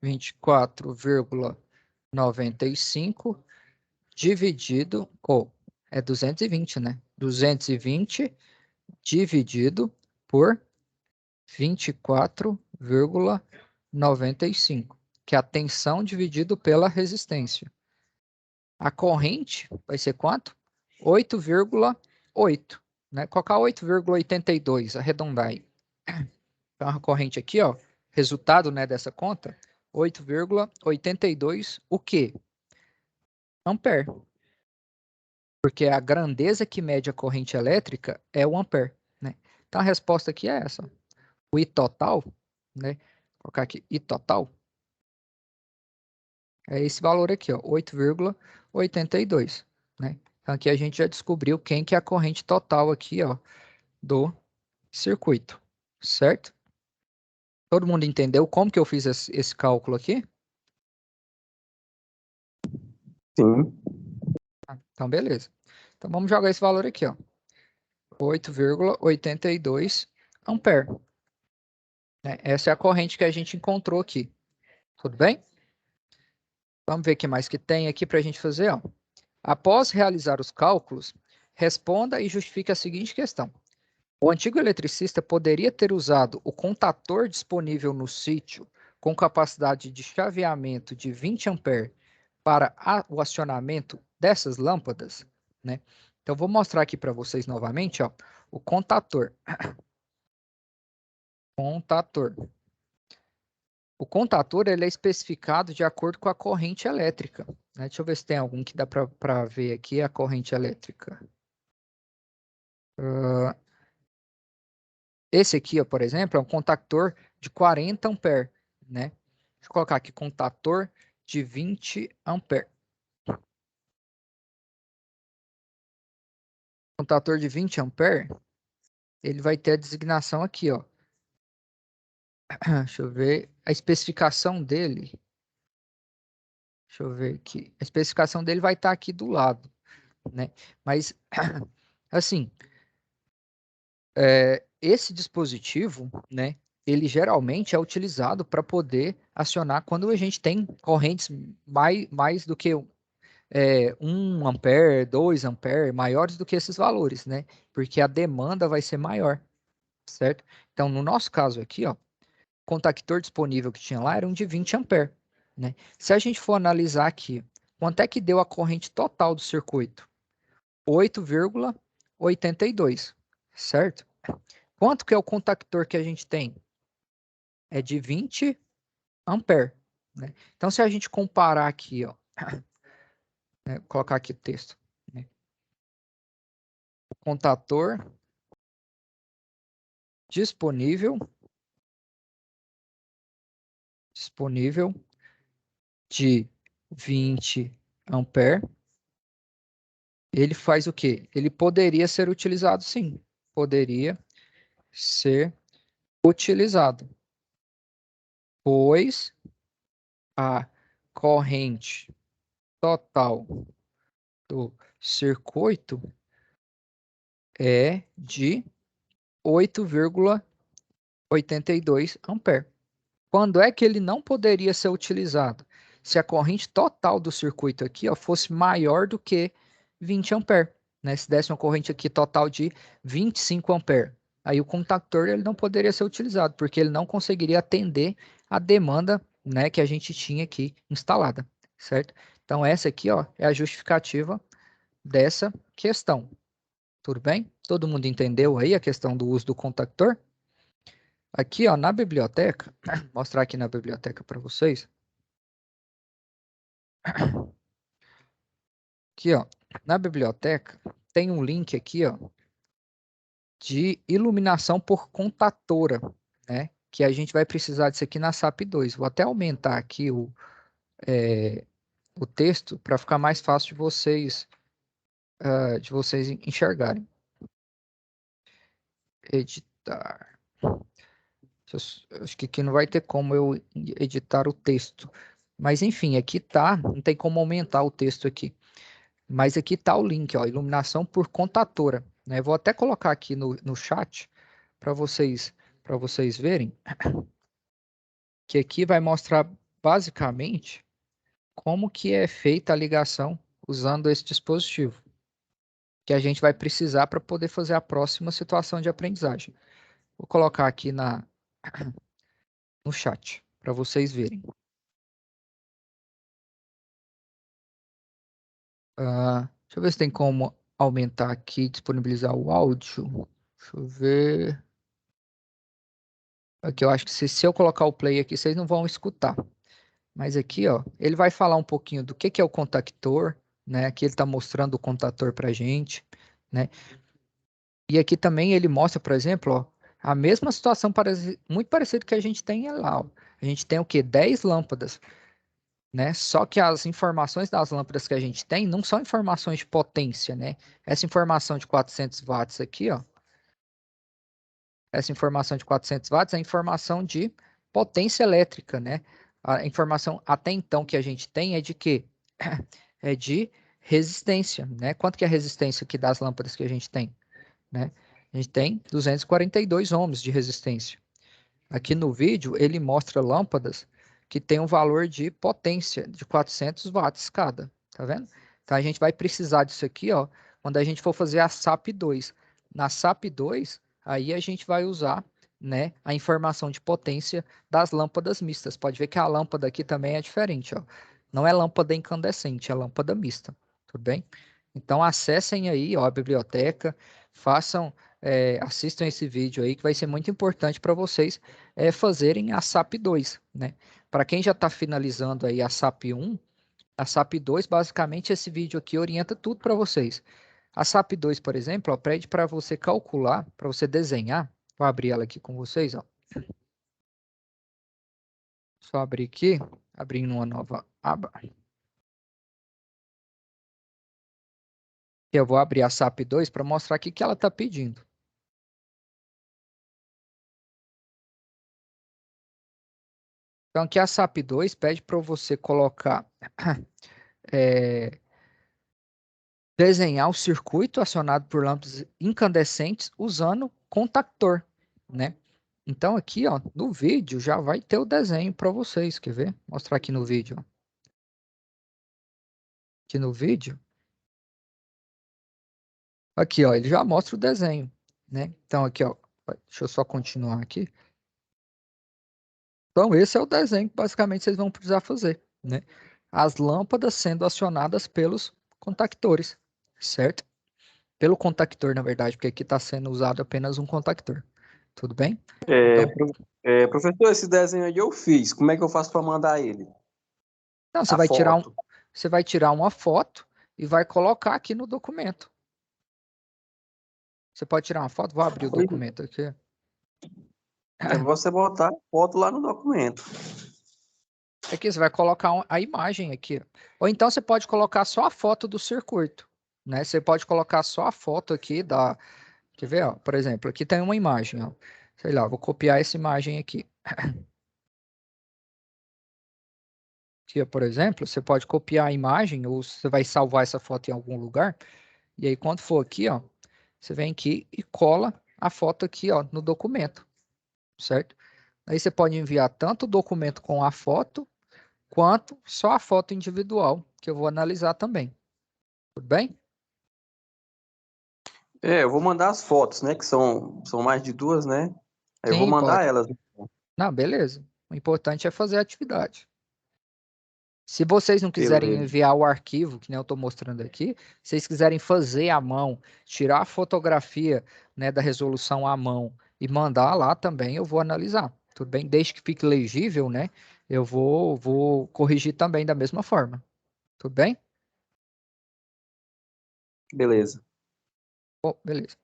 24,95 dividido, é 220, né? 220 dividido por 24,95, que é a tensão dividido pela resistência. A corrente vai ser quanto? 8,8, né? Colocar 8,82, arredondar aí. Então, a corrente aqui, ó, resultado, né, dessa conta, 8,82, o quê? Ampere. Porque a grandeza que mede a corrente elétrica é o ampere, né? Então, a resposta aqui é essa. O I total, né? Vou colocar aqui I total, é esse valor aqui, ó, 8,82, né? Então, aqui a gente já descobriu quem que é a corrente total aqui, ó, do circuito, certo? Todo mundo entendeu como que eu fiz esse cálculo aqui? Sim. Então, beleza. Então, vamos jogar esse valor aqui, ó. 8,82 ampere. Né? Essa é a corrente que a gente encontrou aqui. Tudo bem? Vamos ver o que mais que tem aqui para a gente fazer, ó. Após realizar os cálculos, responda e justifique a seguinte questão. O antigo eletricista poderia ter usado o contator disponível no sítio com capacidade de chaveamento de 20 ampere para o acionamento dessas lâmpadas, né? Então, vou mostrar aqui para vocês novamente, ó, o contator. Contator. O contator ele é especificado de acordo com a corrente elétrica, né? Deixa eu ver se tem algum que dá para ver aqui a corrente elétrica. Esse aqui, ó, por exemplo, é um contactor de 40 ampere, né? Deixa eu colocar aqui, contator de 20 ampere. Contator de 20 ampere, ele vai ter a designação aqui, ó. Deixa eu ver a especificação dele. Deixa eu ver aqui. A especificação dele vai estar aqui do lado, né? Mas, assim, esse dispositivo, né? Ele geralmente é utilizado para poder acionar quando a gente tem correntes mais do que 1 ampere, 2 ampere, maiores do que esses valores, né? Porque a demanda vai ser maior, certo? Então, no nosso caso aqui, ó, o contactor disponível que tinha lá era um de 20 ampere, né? Se a gente for analisar aqui, quanto é que deu a corrente total do circuito? 8,82, certo? Quanto que é o contactor que a gente tem? É de 20 ampere, né? Então, se a gente comparar aqui, ó, né, colocar aqui o texto, né? O contador disponível de 20 ampere, ele faz o quê? Ele poderia ser utilizado, sim. Poderia ser utilizado, pois a corrente total do circuito é de 8,82 ampere. Quando é que ele não poderia ser utilizado? Se a corrente total do circuito aqui, ó, fosse maior do que 20 ampere, né? Se desse uma corrente aqui total de 25 ampere, aí o contactor ele não poderia ser utilizado, porque ele não conseguiria atender a demanda, né, que a gente tinha aqui instalada, certo? Então essa aqui, ó, é a justificativa dessa questão. Tudo bem? Todo mundo entendeu aí a questão do uso do contactor? Aqui, ó, na biblioteca, vou mostrar aqui na biblioteca para vocês. Aqui, ó, na biblioteca tem um link aqui, ó, de iluminação por contatora, né? Que a gente vai precisar disso aqui na SAP 2. Vou até aumentar aqui o texto para ficar mais fácil de vocês enxergarem. Editar. Acho que aqui não vai ter como eu editar o texto. Mas enfim, aqui tá, não tem como aumentar o texto aqui. Mas aqui tá o link, ó, iluminação por contatora, né? Vou até colocar aqui no chat para vocês verem que aqui vai mostrar basicamente como que é feita a ligação usando esse dispositivo, que a gente vai precisar para poder fazer a próxima situação de aprendizagem. Vou colocar aqui no chat para vocês verem. Deixa eu ver se tem como aumentar aqui, disponibilizar o áudio. Deixa eu ver. Aqui eu acho que se eu colocar o play aqui, vocês não vão escutar. Mas aqui, ó, ele vai falar um pouquinho do que é o contactor, né? Aqui ele está mostrando o contactor para a gente, né? E aqui também ele mostra, por exemplo, ó, a mesma situação muito parecida que a gente tem lá, ó. A gente tem o quê? 10 lâmpadas, né? Só que as informações das lâmpadas que a gente tem não são informações de potência, né? Essa informação de 400 watts aqui, ó, essa informação de 400 watts é informação de potência elétrica, né? A informação até então que a gente tem é de quê? É de resistência, né? Quanto que é a resistência aqui das lâmpadas que a gente tem, né? A gente tem 242 ohms de resistência. Aqui no vídeo ele mostra lâmpadas que tem um valor de potência de 400 watts cada, tá vendo? Então a gente vai precisar disso aqui, ó, quando a gente for fazer a SAP 2. Na SAP 2, aí a gente vai usar, né, a informação de potência das lâmpadas mistas. Pode ver que a lâmpada aqui também é diferente, ó. Não é lâmpada incandescente, é lâmpada mista, tudo bem? Então acessem aí, ó, a biblioteca, assistam esse vídeo aí que vai ser muito importante para vocês fazerem a SAP 2, né? Para quem já está finalizando aí a SAP 1, a SAP 2, basicamente esse vídeo aqui orienta tudo para vocês. A SAP 2, por exemplo, ó, pede para você calcular, para você desenhar. Vou abrir ela aqui com vocês, ó. Só abrir aqui, abrindo uma nova aba. Eu vou abrir a SAP 2 para mostrar aqui que ela está pedindo. Então, aqui a SAP 2 pede para você colocar, desenhar o circuito acionado por lâmpadas incandescentes usando contactor, né? Então, aqui, ó, no vídeo já vai ter o desenho para vocês, quer ver? Vou mostrar aqui no vídeo, ó. Aqui no vídeo. Aqui, ó, ele já mostra o desenho, né? Então, aqui, ó, deixa eu só continuar aqui. Então, esse é o desenho que basicamente vocês vão precisar fazer, né? As lâmpadas sendo acionadas pelos contactores, certo? Pelo contactor, na verdade, porque aqui está sendo usado apenas um contactor. Tudo bem? Então, Professor, esse desenho aí eu fiz. Como é que eu faço para mandar ele? não, A foto. você vai tirar uma foto e vai colocar aqui no documento. Você pode tirar uma foto? Vou abrir o documento aqui. É você botar a foto lá no documento. Aqui você vai colocar a imagem aqui. Ou então você pode colocar só a foto do circuito, né? Você pode colocar só a foto aqui da... Quer ver, ó? Por exemplo, aqui tem uma imagem, ó. Sei lá, vou copiar essa imagem aqui. Aqui, por exemplo, você pode copiar a imagem ou você vai salvar essa foto em algum lugar. E aí, quando for aqui, ó, você vem aqui e cola a foto aqui, ó, no documento, certo? Aí você pode enviar tanto o documento com a foto, quanto só a foto individual, que eu vou analisar também. Tudo bem? Eu vou mandar as fotos, né? Que são mais de duas, né? Aí eu vou Sim, mandar pode. elas. Não, beleza. O importante é fazer a atividade. Se vocês não quiserem Beleza. enviar o arquivo, que nem eu estou mostrando aqui, se vocês quiserem fazer à mão, tirar a fotografia, né, da resolução à mão e mandar lá também, eu vou analisar. Tudo bem? Desde que fique legível, né? Eu vou corrigir também da mesma forma. Tudo bem? Beleza. Bom, beleza.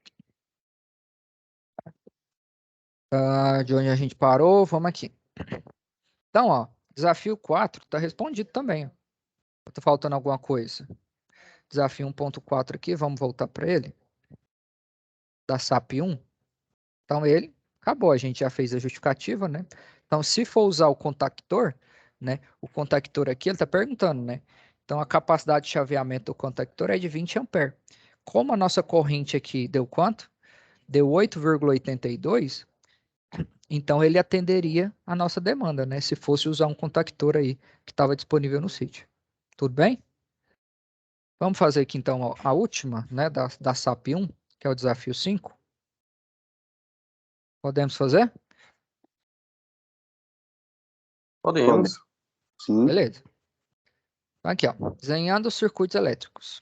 De onde a gente parou, vamos aqui. Então, ó, desafio 4 está respondido também. Ó. Tá faltando alguma coisa? Desafio 1.4 aqui, vamos voltar para ele. Da SAP 1. Então, ele acabou, a gente já fez a justificativa, né? Então, se for usar o contactor, né? O contactor aqui, ele está perguntando, né? Então, a capacidade de chaveamento do contactor é de 20 amperes. Como a nossa corrente aqui deu quanto? Deu 8,82, então ele atenderia a nossa demanda, né? Se fosse usar um contactor aí que estava disponível no sítio. Tudo bem? Vamos fazer aqui então a última, né? Da SAP 1, que é o desafio 5. Podemos fazer? Podemos. Sim. Beleza. Aqui, ó, desenhando circuitos elétricos.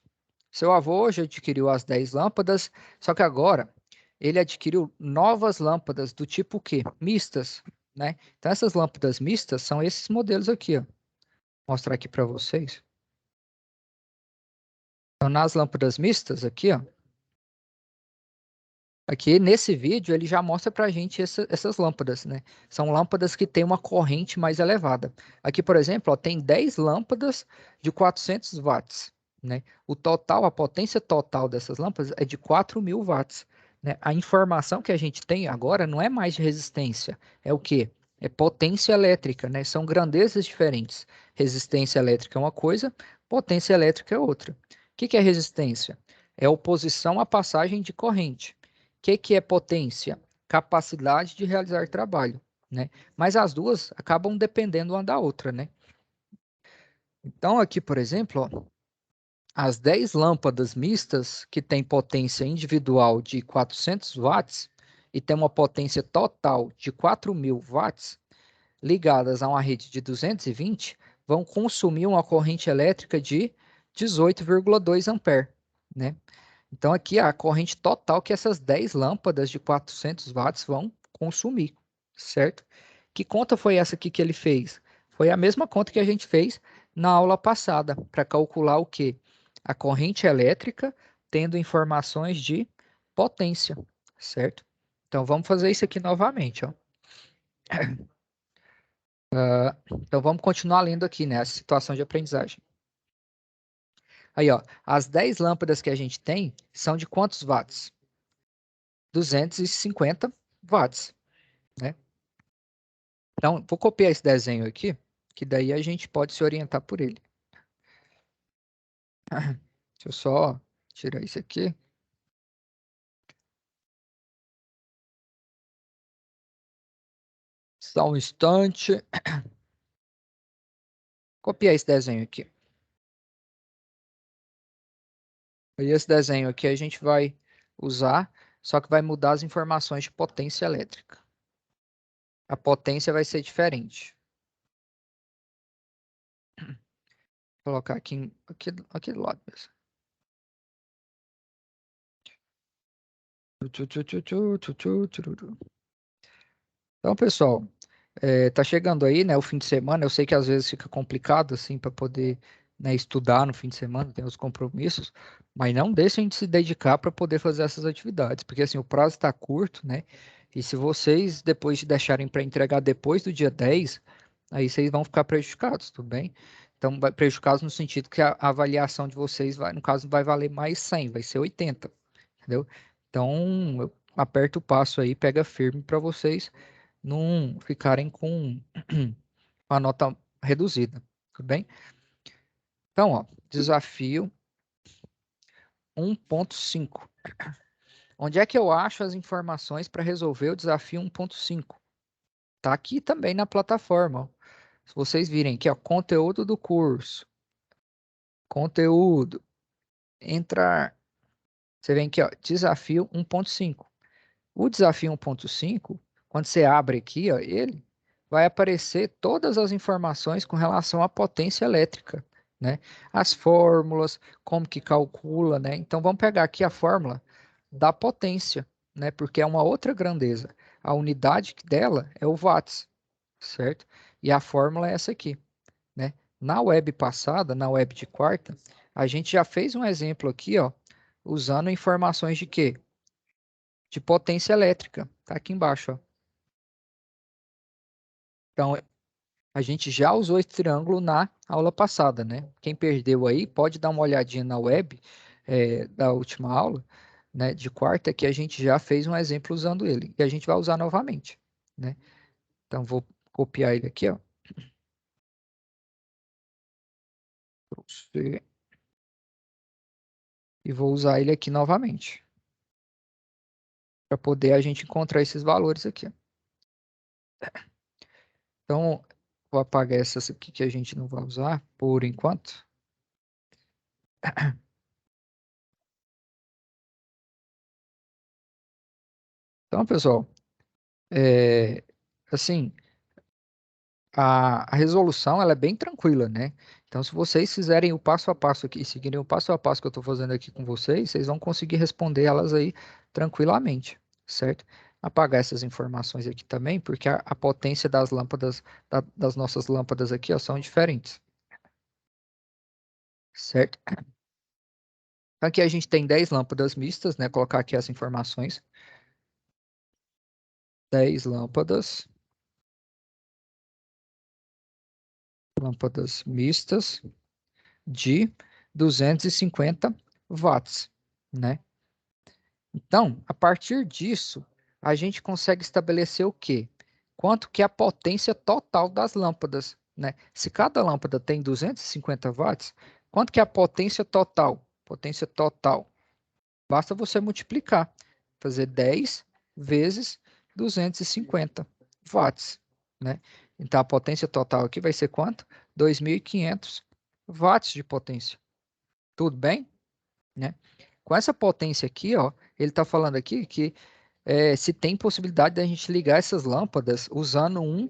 Seu avô hoje adquiriu as 10 lâmpadas, só que agora ele adquiriu novas lâmpadas do tipo quê? Mistas, né? Então essas lâmpadas mistas são esses modelos aqui, ó. Vou mostrar aqui para vocês. Então nas lâmpadas mistas aqui, ó. Aqui nesse vídeo ele já mostra para a gente essas lâmpadas, né? São lâmpadas que têm uma corrente mais elevada. Aqui, por exemplo, ó, tem 10 lâmpadas de 400 watts, né? O total, a potência total dessas lâmpadas é de 4.000 watts, né? A informação que a gente tem agora não é mais de resistência, é o quê? É potência elétrica, né? São grandezas diferentes. Resistência elétrica é uma coisa, potência elétrica é outra. O que é resistência? É oposição à passagem de corrente. Que é potência? Capacidade de realizar trabalho, né? Mas as duas acabam dependendo uma da outra, né? Então, aqui, por exemplo, ó, as 10 lâmpadas mistas que têm potência individual de 400 watts e tem uma potência total de 4.000 watts, ligadas a uma rede de 220, vão consumir uma corrente elétrica de 18,2 ampere, né? Então, aqui a corrente total que essas 10 lâmpadas de 400 watts vão consumir, certo? Que conta foi essa aqui que ele fez? Foi a mesma conta que a gente fez na aula passada, para calcular o quê? A corrente elétrica tendo informações de potência, certo? Então, vamos fazer isso aqui novamente, ó. Então, vamos continuar lendo aqui, né? A situação de aprendizagem. Aí, ó, as 10 lâmpadas que a gente tem são de quantos watts? 250 watts, né? Então, vou copiar esse desenho aqui, que daí a gente pode se orientar por ele. Deixa eu só tirar isso aqui. Só um instante. Copiar esse desenho aqui. E esse desenho aqui a gente vai usar, só que vai mudar as informações de potência elétrica. A potência vai ser diferente. Vou colocar aqui do lado mesmo. Então, pessoal, tá chegando aí, né, o fim de semana. Eu sei que às vezes fica complicado assim para poder, né, estudar no fim de semana, tem os compromissos, mas não deixem de se dedicar para poder fazer essas atividades, porque assim o prazo está curto, né? E se vocês depois de deixarem para entregar depois do dia 10, aí vocês vão ficar prejudicados, tudo bem? Então, vai prejudicados no sentido que a avaliação de vocês vai, no caso, não vai valer mais 100, vai ser 80, entendeu? Então, eu aperto o passo aí, pega firme para vocês não ficarem com a nota reduzida, tudo bem? Então, ó, desafio 1.5. Onde é que eu acho as informações para resolver o desafio 1.5? Tá aqui também na plataforma, ó. Se vocês virem aqui, ó, conteúdo do curso, conteúdo, entrar, você vem aqui, ó, desafio 1.5. O desafio 1.5, quando você abre aqui, ó, ele vai aparecer todas as informações com relação à potência elétrica, né? As fórmulas, como que calcula, né? Então vamos pegar aqui a fórmula da potência, né? Porque é uma outra grandeza. A unidade dela é o watts, certo? E a fórmula é essa aqui, né? Na web passada, na web de quarta, a gente já fez um exemplo aqui, ó, usando informações de quê? De potência elétrica. Tá aqui embaixo, ó. Então, a gente já usou esse triângulo na aula passada, né? Quem perdeu aí, pode dar uma olhadinha na web da última aula, né, de quarta, que a gente já fez um exemplo usando ele. E a gente vai usar novamente, né? Então, vou copiar ele aqui, ó. E vou usar ele aqui novamente. Para poder a gente encontrar esses valores aqui. Então, vou apagar essas aqui que a gente não vai usar por enquanto. Então, pessoal, assim, a resolução ela é bem tranquila, né? Então, se vocês fizerem o passo a passo aqui, seguirem o passo a passo que eu estou fazendo aqui com vocês, vocês vão conseguir responder elas aí tranquilamente, certo? Apagar essas informações aqui também, porque a potência das lâmpadas, das nossas lâmpadas aqui, ó, são diferentes, certo? Aqui a gente tem 10 lâmpadas mistas, né? Colocar aqui as informações. 10 lâmpadas mistas de 250 watts, né? Então, a partir disso, a gente consegue estabelecer o quê? Quanto que é a potência total das lâmpadas, né? Se cada lâmpada tem 250 watts, quanto que é a potência total? Potência total. Basta você multiplicar, fazer 10 vezes 250 watts, né? Então, a potência total aqui vai ser quanto? 2.500 watts de potência. Tudo bem? Né? Com essa potência aqui, ó, ele está falando aqui que se tem possibilidade da gente ligar essas lâmpadas usando um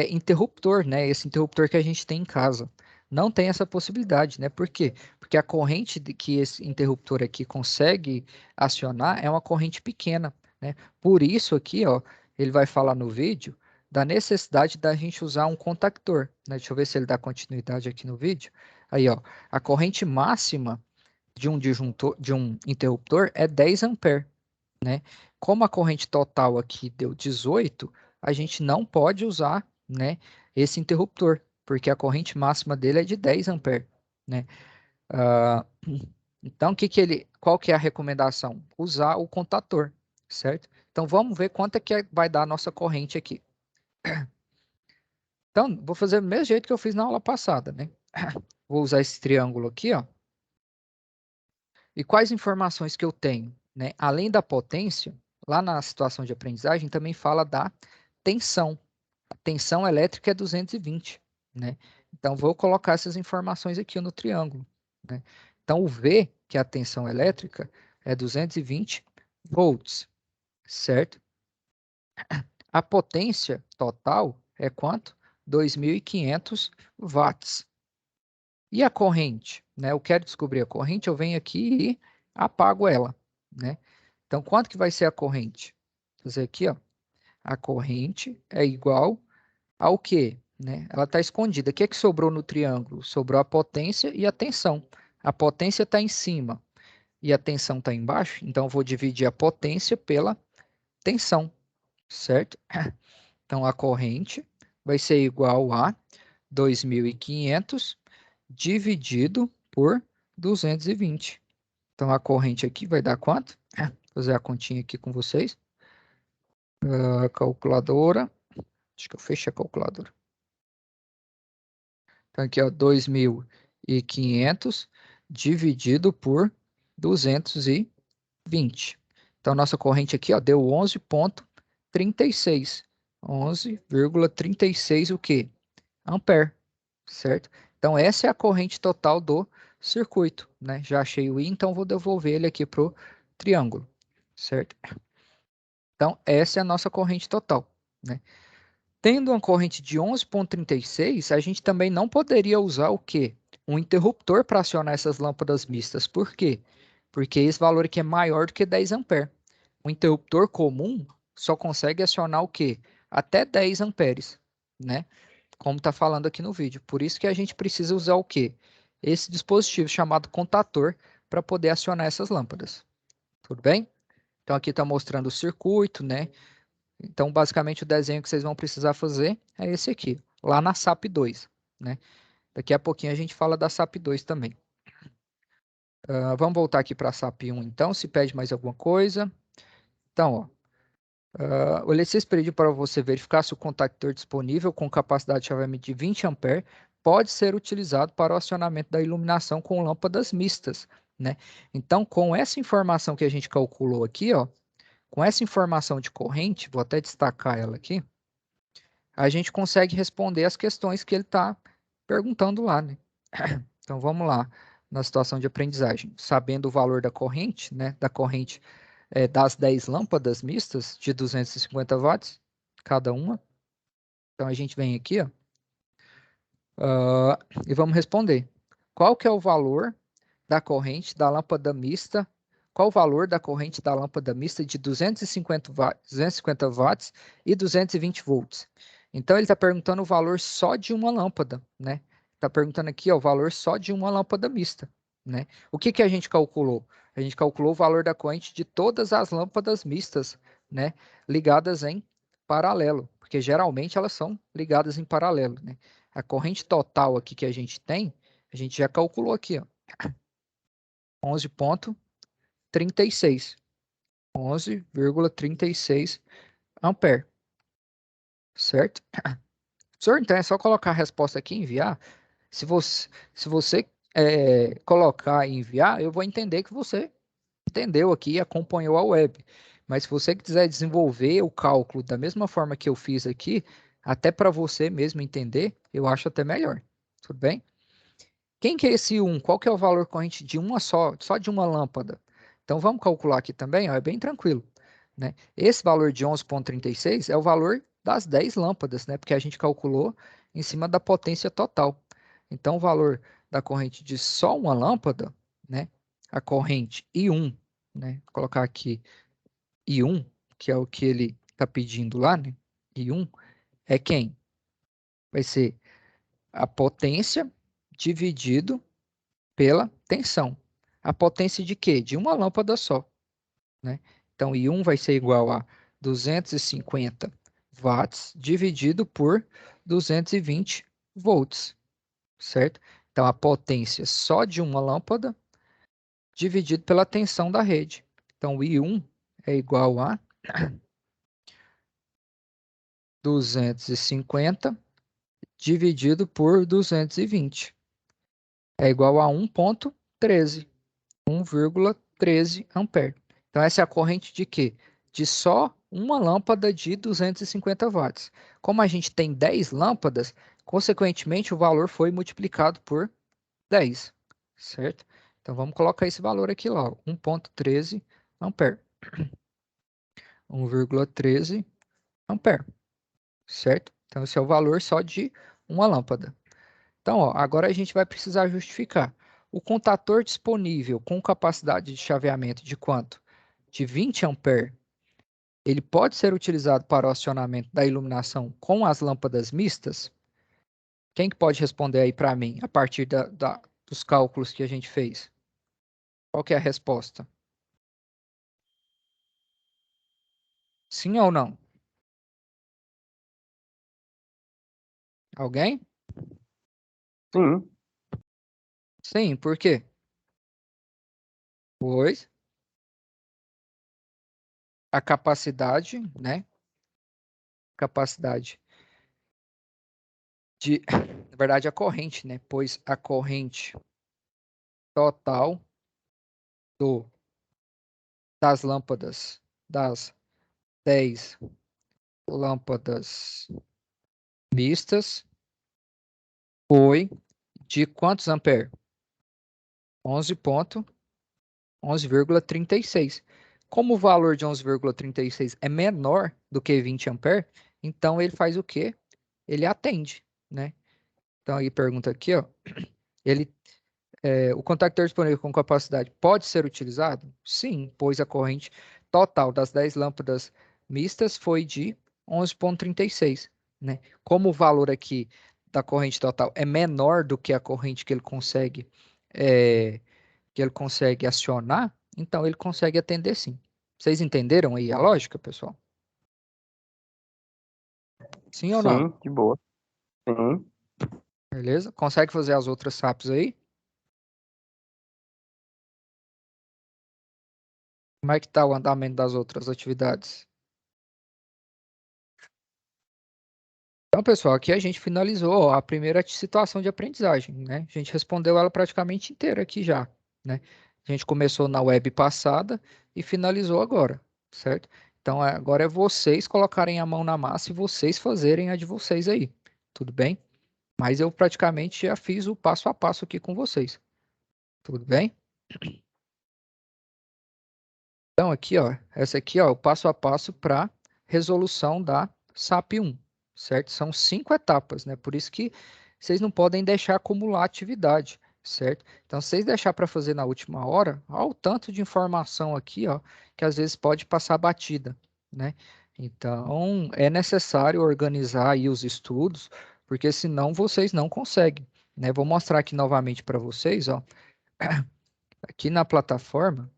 interruptor, né? Esse interruptor que a gente tem em casa. Não tem essa possibilidade, né? Por quê? Porque a corrente que esse interruptor aqui consegue acionar é uma corrente pequena, né? Por isso aqui, ó, ele vai falar no vídeo da necessidade da gente usar um contactor, né? Deixa eu ver se ele dá continuidade aqui no vídeo. Aí, ó, a corrente máxima de um disjuntor, de um interruptor é 10 ampere, né? Como a corrente total aqui deu 18, a gente não pode usar, né, esse interruptor, porque a corrente máxima dele é de 10 ampere, né? Ah, então, qual que é a recomendação? Usar o contator, certo? Então, vamos ver quanto é que vai dar a nossa corrente aqui. Então, vou fazer do mesmo jeito que eu fiz na aula passada, né? Vou usar esse triângulo aqui, ó. E quais informações que eu tenho, né? Além da potência, lá na situação de aprendizagem também fala da tensão. A tensão elétrica é 220, né? Então, vou colocar essas informações aqui no triângulo, né? Então, o V, que é a tensão elétrica, é 220 volts, certo? A potência total é quanto? 2.500 watts. E a corrente, né? Eu quero descobrir a corrente, eu venho aqui e apago ela, né? Então, quanto que vai ser a corrente? Vou fazer aqui, ó. A corrente é igual ao quê? Né? Ela está escondida. O que é que sobrou no triângulo? Sobrou a potência e a tensão. A potência está em cima e a tensão está embaixo. Então, eu vou dividir a potência pela tensão, certo? Então, a corrente vai ser igual a 2.500 dividido por 220. Então, a corrente aqui vai dar quanto? Vou fazer a continha aqui com vocês. Calculadora. Acho que eu fechei a calculadora. Então, aqui, ó, 2.500 dividido por 220. Então, nossa corrente aqui, ó, deu 11,36. 11,36 o quê? Ampere, certo? Então, essa é a corrente total do circuito, né? Já achei o I, então vou devolver ele aqui para o triângulo, certo? Então, essa é a nossa corrente total, né? Tendo uma corrente de 11,36, a gente também não poderia usar o quê? Um interruptor para acionar essas lâmpadas mistas. Por quê? Porque esse valor aqui é maior do que 10 amperes. Um interruptor comum só consegue acionar o quê? Até 10 amperes, né? Como está falando aqui no vídeo. Por isso que a gente precisa usar o quê? Esse dispositivo chamado contator para poder acionar essas lâmpadas. Tudo bem? Então aqui está mostrando o circuito, né? Então basicamente o desenho que vocês vão precisar fazer é esse aqui, lá na SAP 2, né? Daqui a pouquinho a gente fala da SAP 2 também. Vamos voltar aqui para a SAP 1 então, se pede mais alguma coisa. Então, ó. O exercício pediu para você verificar se o contactor disponível com capacidade de chaveamento de 20 A pode ser utilizado para o acionamento da iluminação com lâmpadas mistas, né? Então, com essa informação que a gente calculou aqui, ó, com essa informação de corrente, vou até destacar ela aqui, a gente consegue responder as questões que ele está perguntando lá, né? Então, vamos lá, na situação de aprendizagem. Sabendo o valor da corrente, né, da corrente das 10 lâmpadas mistas de 250 watts, cada uma. Então, a gente vem aqui, ó, e vamos responder. Qual que é o valor da corrente da lâmpada mista? Qual o valor da corrente da lâmpada mista de 250 watts e 220 volts? Então, ele está perguntando o valor só de uma lâmpada, né? Está perguntando aqui, ó, o valor só de uma lâmpada mista, né? O que que a gente calculou? A gente calculou o valor da corrente de todas as lâmpadas mistas, né? Ligadas em paralelo, porque geralmente elas são ligadas em paralelo, né? A corrente total aqui que a gente tem, a gente já calculou aqui, ó. 11,36. 11,36 ampere. Certo? Professor, então é só colocar a resposta aqui e enviar. Se você colocar e enviar, eu vou entender que você entendeu aqui e acompanhou a web. Mas se você quiser desenvolver o cálculo da mesma forma que eu fiz aqui, até para você mesmo entender, eu acho até melhor. Tudo bem? Quem que é esse 1? Qual que é o valor corrente de uma só de uma lâmpada? Então vamos calcular aqui também, ó, é bem tranquilo, né? Esse valor de 11,36 é o valor das 10 lâmpadas, né? Porque a gente calculou em cima da potência total. Então o valor da corrente de só uma lâmpada, né? A corrente I1, né? Vou colocar aqui I1, que é o que ele está pedindo lá, né? I1 é quem? Vai ser a potência dividido pela tensão. A potência de quê? De uma lâmpada só, né? Então, I1 vai ser igual a 250 watts dividido por 220 volts, certo? Então, a potência só de uma lâmpada dividido pela tensão da rede. Então, I1 é igual a 250 dividido por 220. É igual a 1,13. 1,13 ampere. Então, essa é a corrente de quê? De só uma lâmpada de 250 watts. Como a gente tem 10 lâmpadas, consequentemente, o valor foi multiplicado por 10, certo? Então, vamos colocar esse valor aqui lá, 1,13 ampere. 1,13 ampere, certo? Então, esse é o valor só de uma lâmpada. Então, ó, agora a gente vai precisar justificar. O contator disponível com capacidade de chaveamento de quanto? De 20 ampere, ele pode ser utilizado para o acionamento da iluminação com as lâmpadas mistas? Quem que pode responder aí para mim, a partir dos cálculos que a gente fez? Qual que é a resposta? Sim ou não? Alguém? Sim. Sim, por quê? Pois a capacidade, né? Capacidade de, na verdade, a corrente, né? Pois a corrente total das lâmpadas, das 10 lâmpadas mistas, foi de quantos ampere? 11,36. Como o valor de 11,36 é menor do que 20 ampere, então ele faz o quê? Ele atende, né? Então aí pergunta aqui, ó, ele o contactor disponível com capacidade pode ser utilizado? Sim, pois a corrente total das 10 lâmpadas mistas foi de 11,36, né? Como o valor aqui da corrente total é menor do que a corrente que ele consegue acionar, então ele consegue atender sim. Vocês entenderam aí a lógica, pessoal? Sim ou não? Sim, de boa. Sim. Beleza? Consegue fazer as outras SAPs aí? Como é que está o andamento das outras atividades? Então, pessoal, aqui a gente finalizou a primeira situação de aprendizagem, né? A gente respondeu ela praticamente inteira aqui já, né? A gente começou na web passada e finalizou agora, certo? Então, agora é vocês colocarem a mão na massa e vocês fazerem a de vocês aí, tudo bem? Mas eu praticamente já fiz o passo a passo aqui com vocês, tudo bem? Então, aqui, ó, essa aqui, ó, o passo a passo para resolução da SAP 1, certo? São 5 etapas, né? Por isso que vocês não podem deixar acumular atividade, certo? Então, se vocês deixar para fazer na última hora, olha o tanto de informação aqui, ó, que às vezes pode passar batida, né? Então, é necessário organizar aí os estudos, porque senão vocês não conseguem, né? Vou mostrar aqui novamente para vocês, ó, aqui na plataforma,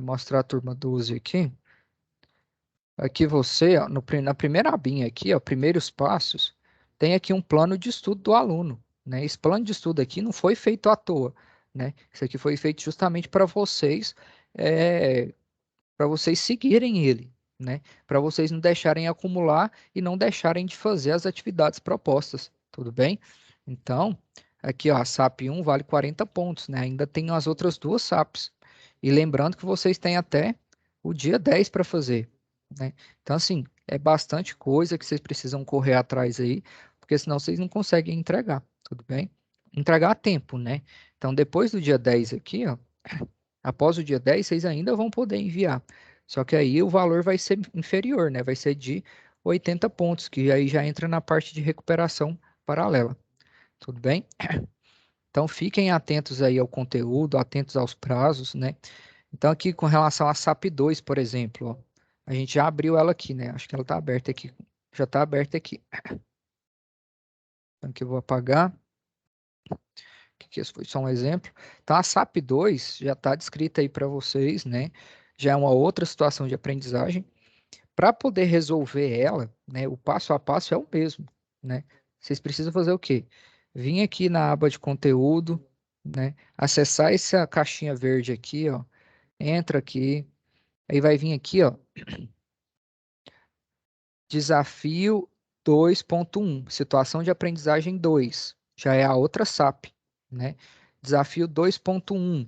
mostrar a turma 12 aqui. Aqui você, ó, na primeira abinha aqui, ó, primeiros passos, tem aqui um plano de estudo do aluno, né? Esse plano de estudo aqui não foi feito à toa, né? Isso aqui foi feito justamente para vocês seguirem ele, né? Para vocês não deixarem acumular e não deixarem de fazer as atividades propostas, tudo bem? Então, aqui, ó, a SAP 1 vale 40 pontos, né? Ainda tem as outras duas SAPs. E lembrando que vocês têm até o dia 10 para fazer, né? Então, assim, é bastante coisa que vocês precisam correr atrás aí, porque senão vocês não conseguem entregar, tudo bem? Entregar a tempo, né? Então, depois do dia 10 aqui, ó, após o dia 10, vocês ainda vão poder enviar. Só que aí o valor vai ser inferior, né? Vai ser de 80 pontos, que aí já entra na parte de recuperação paralela. Tudo bem? Então fiquem atentos aí ao conteúdo, atentos aos prazos, né? Então aqui com relação a SAP 2, por exemplo, ó, a gente já abriu ela aqui, né? Acho que ela está aberta aqui. Já está aberta aqui. Então aqui eu vou apagar. Que esse foi só um exemplo. Então, a SAP 2 já está descrita aí para vocês, né? Já é uma outra situação de aprendizagem. Para poder resolver ela, né, o passo a passo é o mesmo, né? Vocês precisam fazer o quê? Vir aqui na aba de conteúdo, né? Acessar essa caixinha verde aqui, ó. Entra aqui, aí vai vir aqui, ó. Desafio 2.1, situação de aprendizagem 2, já é a outra SAP, né? Desafio 2.1,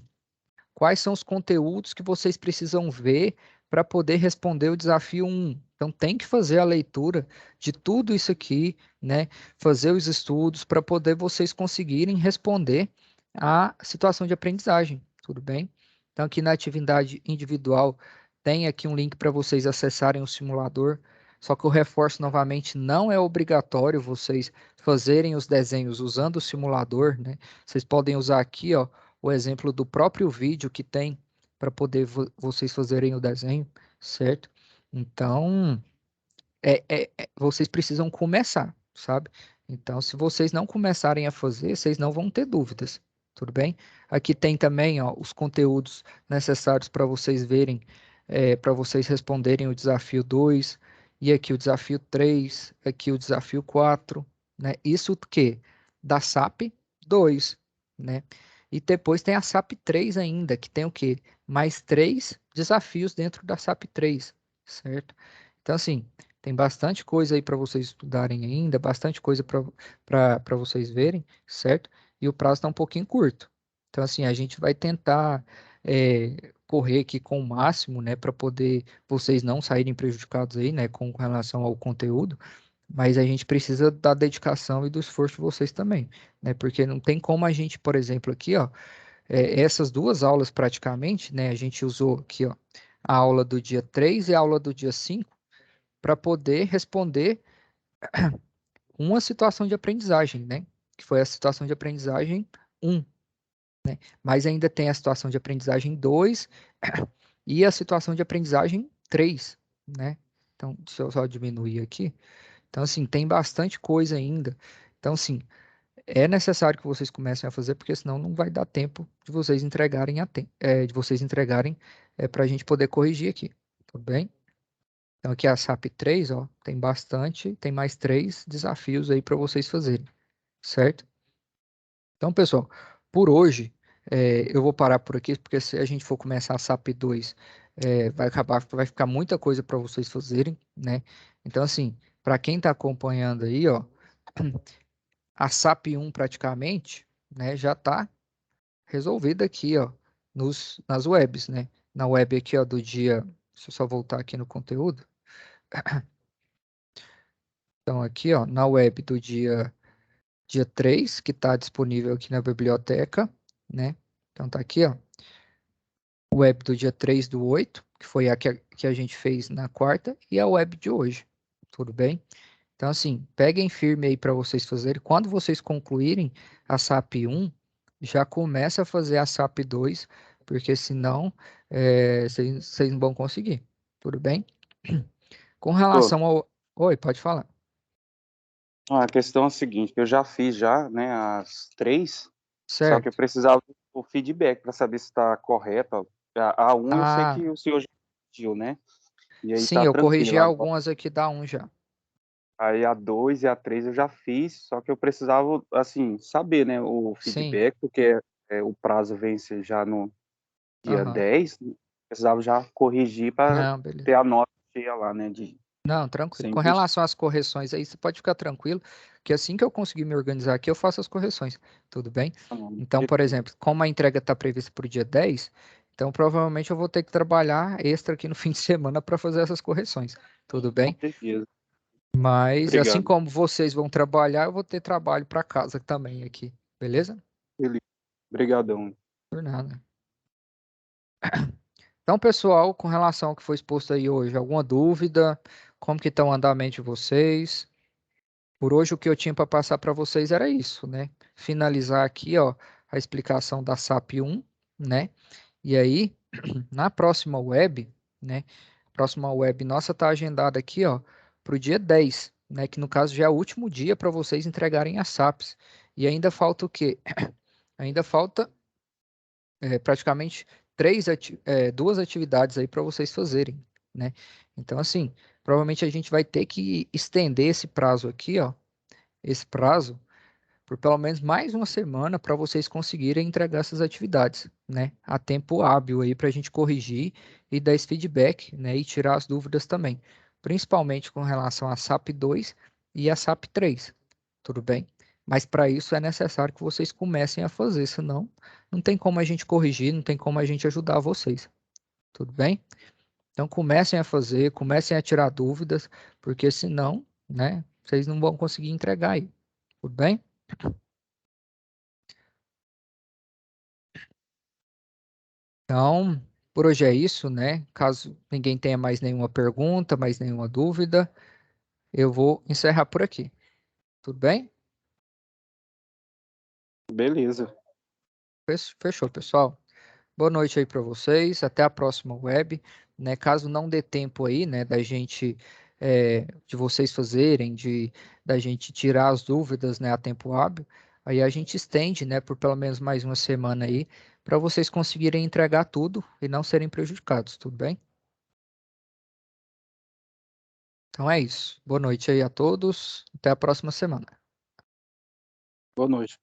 quais são os conteúdos que vocês precisam ver para poder responder o desafio 1? Então, tem que fazer a leitura de tudo isso aqui, né? Fazer os estudos para poder vocês conseguirem responder a situação de aprendizagem, tudo bem? Então, aqui na atividade individual, tem aqui um link para vocês acessarem o simulador. Só que eu reforço novamente, não é obrigatório vocês fazerem os desenhos usando o simulador, né? Vocês podem usar aqui, ó, o exemplo do próprio vídeo que tem para poder vocês fazerem o desenho, certo? Então, vocês precisam começar, sabe? Então, se vocês não começarem a fazer, vocês não vão ter dúvidas, tudo bem? Aqui tem também, ó, os conteúdos necessários para vocês verem, para vocês responderem o desafio 2, e aqui o desafio 3, aqui o desafio 4, né? Isso o quê? Da SAP 2, né? E depois tem a SAP 3 ainda, que tem o quê? Mais 3 desafios dentro da SAP 3, certo? Então, assim, tem bastante coisa aí para vocês estudarem ainda, bastante coisa para vocês verem, certo? E o prazo está um pouquinho curto. Então, assim, a gente vai tentar correr aqui com o máximo, né, para poder vocês não saírem prejudicados aí, né, com relação ao conteúdo, mas a gente precisa da dedicação e do esforço de vocês também, né, porque não tem como a gente, por exemplo, aqui, ó, essas duas aulas praticamente, né, a gente usou aqui, ó, a aula do dia 3 e a aula do dia 5 para poder responder uma situação de aprendizagem, né? Que foi a situação de aprendizagem 1, né? Mas ainda tem a situação de aprendizagem 2 e a situação de aprendizagem 3, né? Então, deixa eu só diminuir aqui. Então, assim, tem bastante coisa ainda. Então, assim, é necessário que vocês comecem a fazer, porque senão não vai dar tempo de vocês entregarem para a gente poder corrigir aqui, tudo bem? Então aqui a SAP 3, ó, tem bastante, tem mais 3 desafios aí para vocês fazerem, certo? Então, pessoal, por hoje eu vou parar por aqui, porque se a gente for começar a SAP 2, vai ficar muita coisa para vocês fazerem, né? Então, assim, para quem está acompanhando aí, ó, a SAP 1 praticamente, né, já está resolvida aqui, ó, nas webs, né? Na web aqui, ó, do dia, deixa eu só voltar aqui no conteúdo. Então, aqui, ó, na web do dia 3, que está disponível aqui na biblioteca, né? Então, tá aqui, ó, o web do dia 3/8, que foi que a gente fez na quarta, e a web de hoje, tudo bem? Então, assim, peguem firme aí para vocês fazerem. Quando vocês concluírem a SAP 1, já começa a fazer a SAP 2, porque senão vocês não vão conseguir, tudo bem? Com Pô, relação ao... Oi, pode falar. a questão é a seguinte, eu já fiz já, né, as 3, só que eu Certo. precisava do feedback para saber se está correto. A 1 eu sei Ah, que o senhor já pediu, né? E aí sim, tá eu corrigi tranquilo. Agora, algumas aqui da 1 já. aí a 2 e a 3 eu já fiz, só que eu precisava, assim, saber, né, o Sim, feedback, porque o prazo vence já no dia aham. 10, precisava já corrigir para Não, beleza. ter a nota cheia lá, né, de Não, tranquilo. Com 100%. relação às correções aí, você pode ficar tranquilo, que assim que eu conseguir me organizar aqui, eu faço as correções, tudo bem? Então, por exemplo, como a entrega está prevista para o dia 10, então provavelmente eu vou ter que trabalhar extra aqui no fim de semana para fazer essas correções, tudo Com bem? certeza. Mas assim Obrigado. como vocês vão trabalhar, eu vou ter trabalho para casa também aqui, beleza? Beleza. Obrigadão. Por nada. Então, pessoal, com relação ao que foi exposto aí hoje, alguma dúvida? Como que está o andamento de vocês? Por hoje, o que eu tinha para passar para vocês era isso, né? Finalizar aqui, ó, a explicação da SAP 1, né? E aí, na próxima web, né? Próxima web nossa está agendada aqui, ó, para o dia 10, né? Que no caso já é o último dia para vocês entregarem as SAPs. E ainda falta o quê? Ainda falta praticamente duas atividades aí para vocês fazerem, né? Então, assim, provavelmente a gente vai ter que estender esse prazo aqui, ó, esse prazo por pelo menos mais uma semana para vocês conseguirem entregar essas atividades, né? A tempo hábil aí para a gente corrigir e dar esse feedback, né? E tirar as dúvidas também, principalmente com relação a SAP 2 e a SAP 3, tudo bem? Mas para isso é necessário que vocês comecem a fazer, senão não tem como a gente corrigir, não tem como a gente ajudar vocês, tudo bem? Então comecem a fazer, comecem a tirar dúvidas, porque senão, né, vocês não vão conseguir entregar aí, tudo bem? Então, por hoje é isso, né? Caso ninguém tenha mais nenhuma pergunta, mais nenhuma dúvida, eu vou encerrar por aqui. Tudo bem? Beleza. Fechou, pessoal. Boa noite aí para vocês. Até a próxima web, né? Caso não dê tempo aí, né, da gente, de vocês fazerem, da gente tirar as dúvidas, né, a tempo hábil, aí a gente estende, né, por pelo menos mais uma semana aí, para vocês conseguirem entregar tudo e não serem prejudicados, tudo bem? Então é isso. Boa noite aí a todos. Até a próxima semana. Boa noite.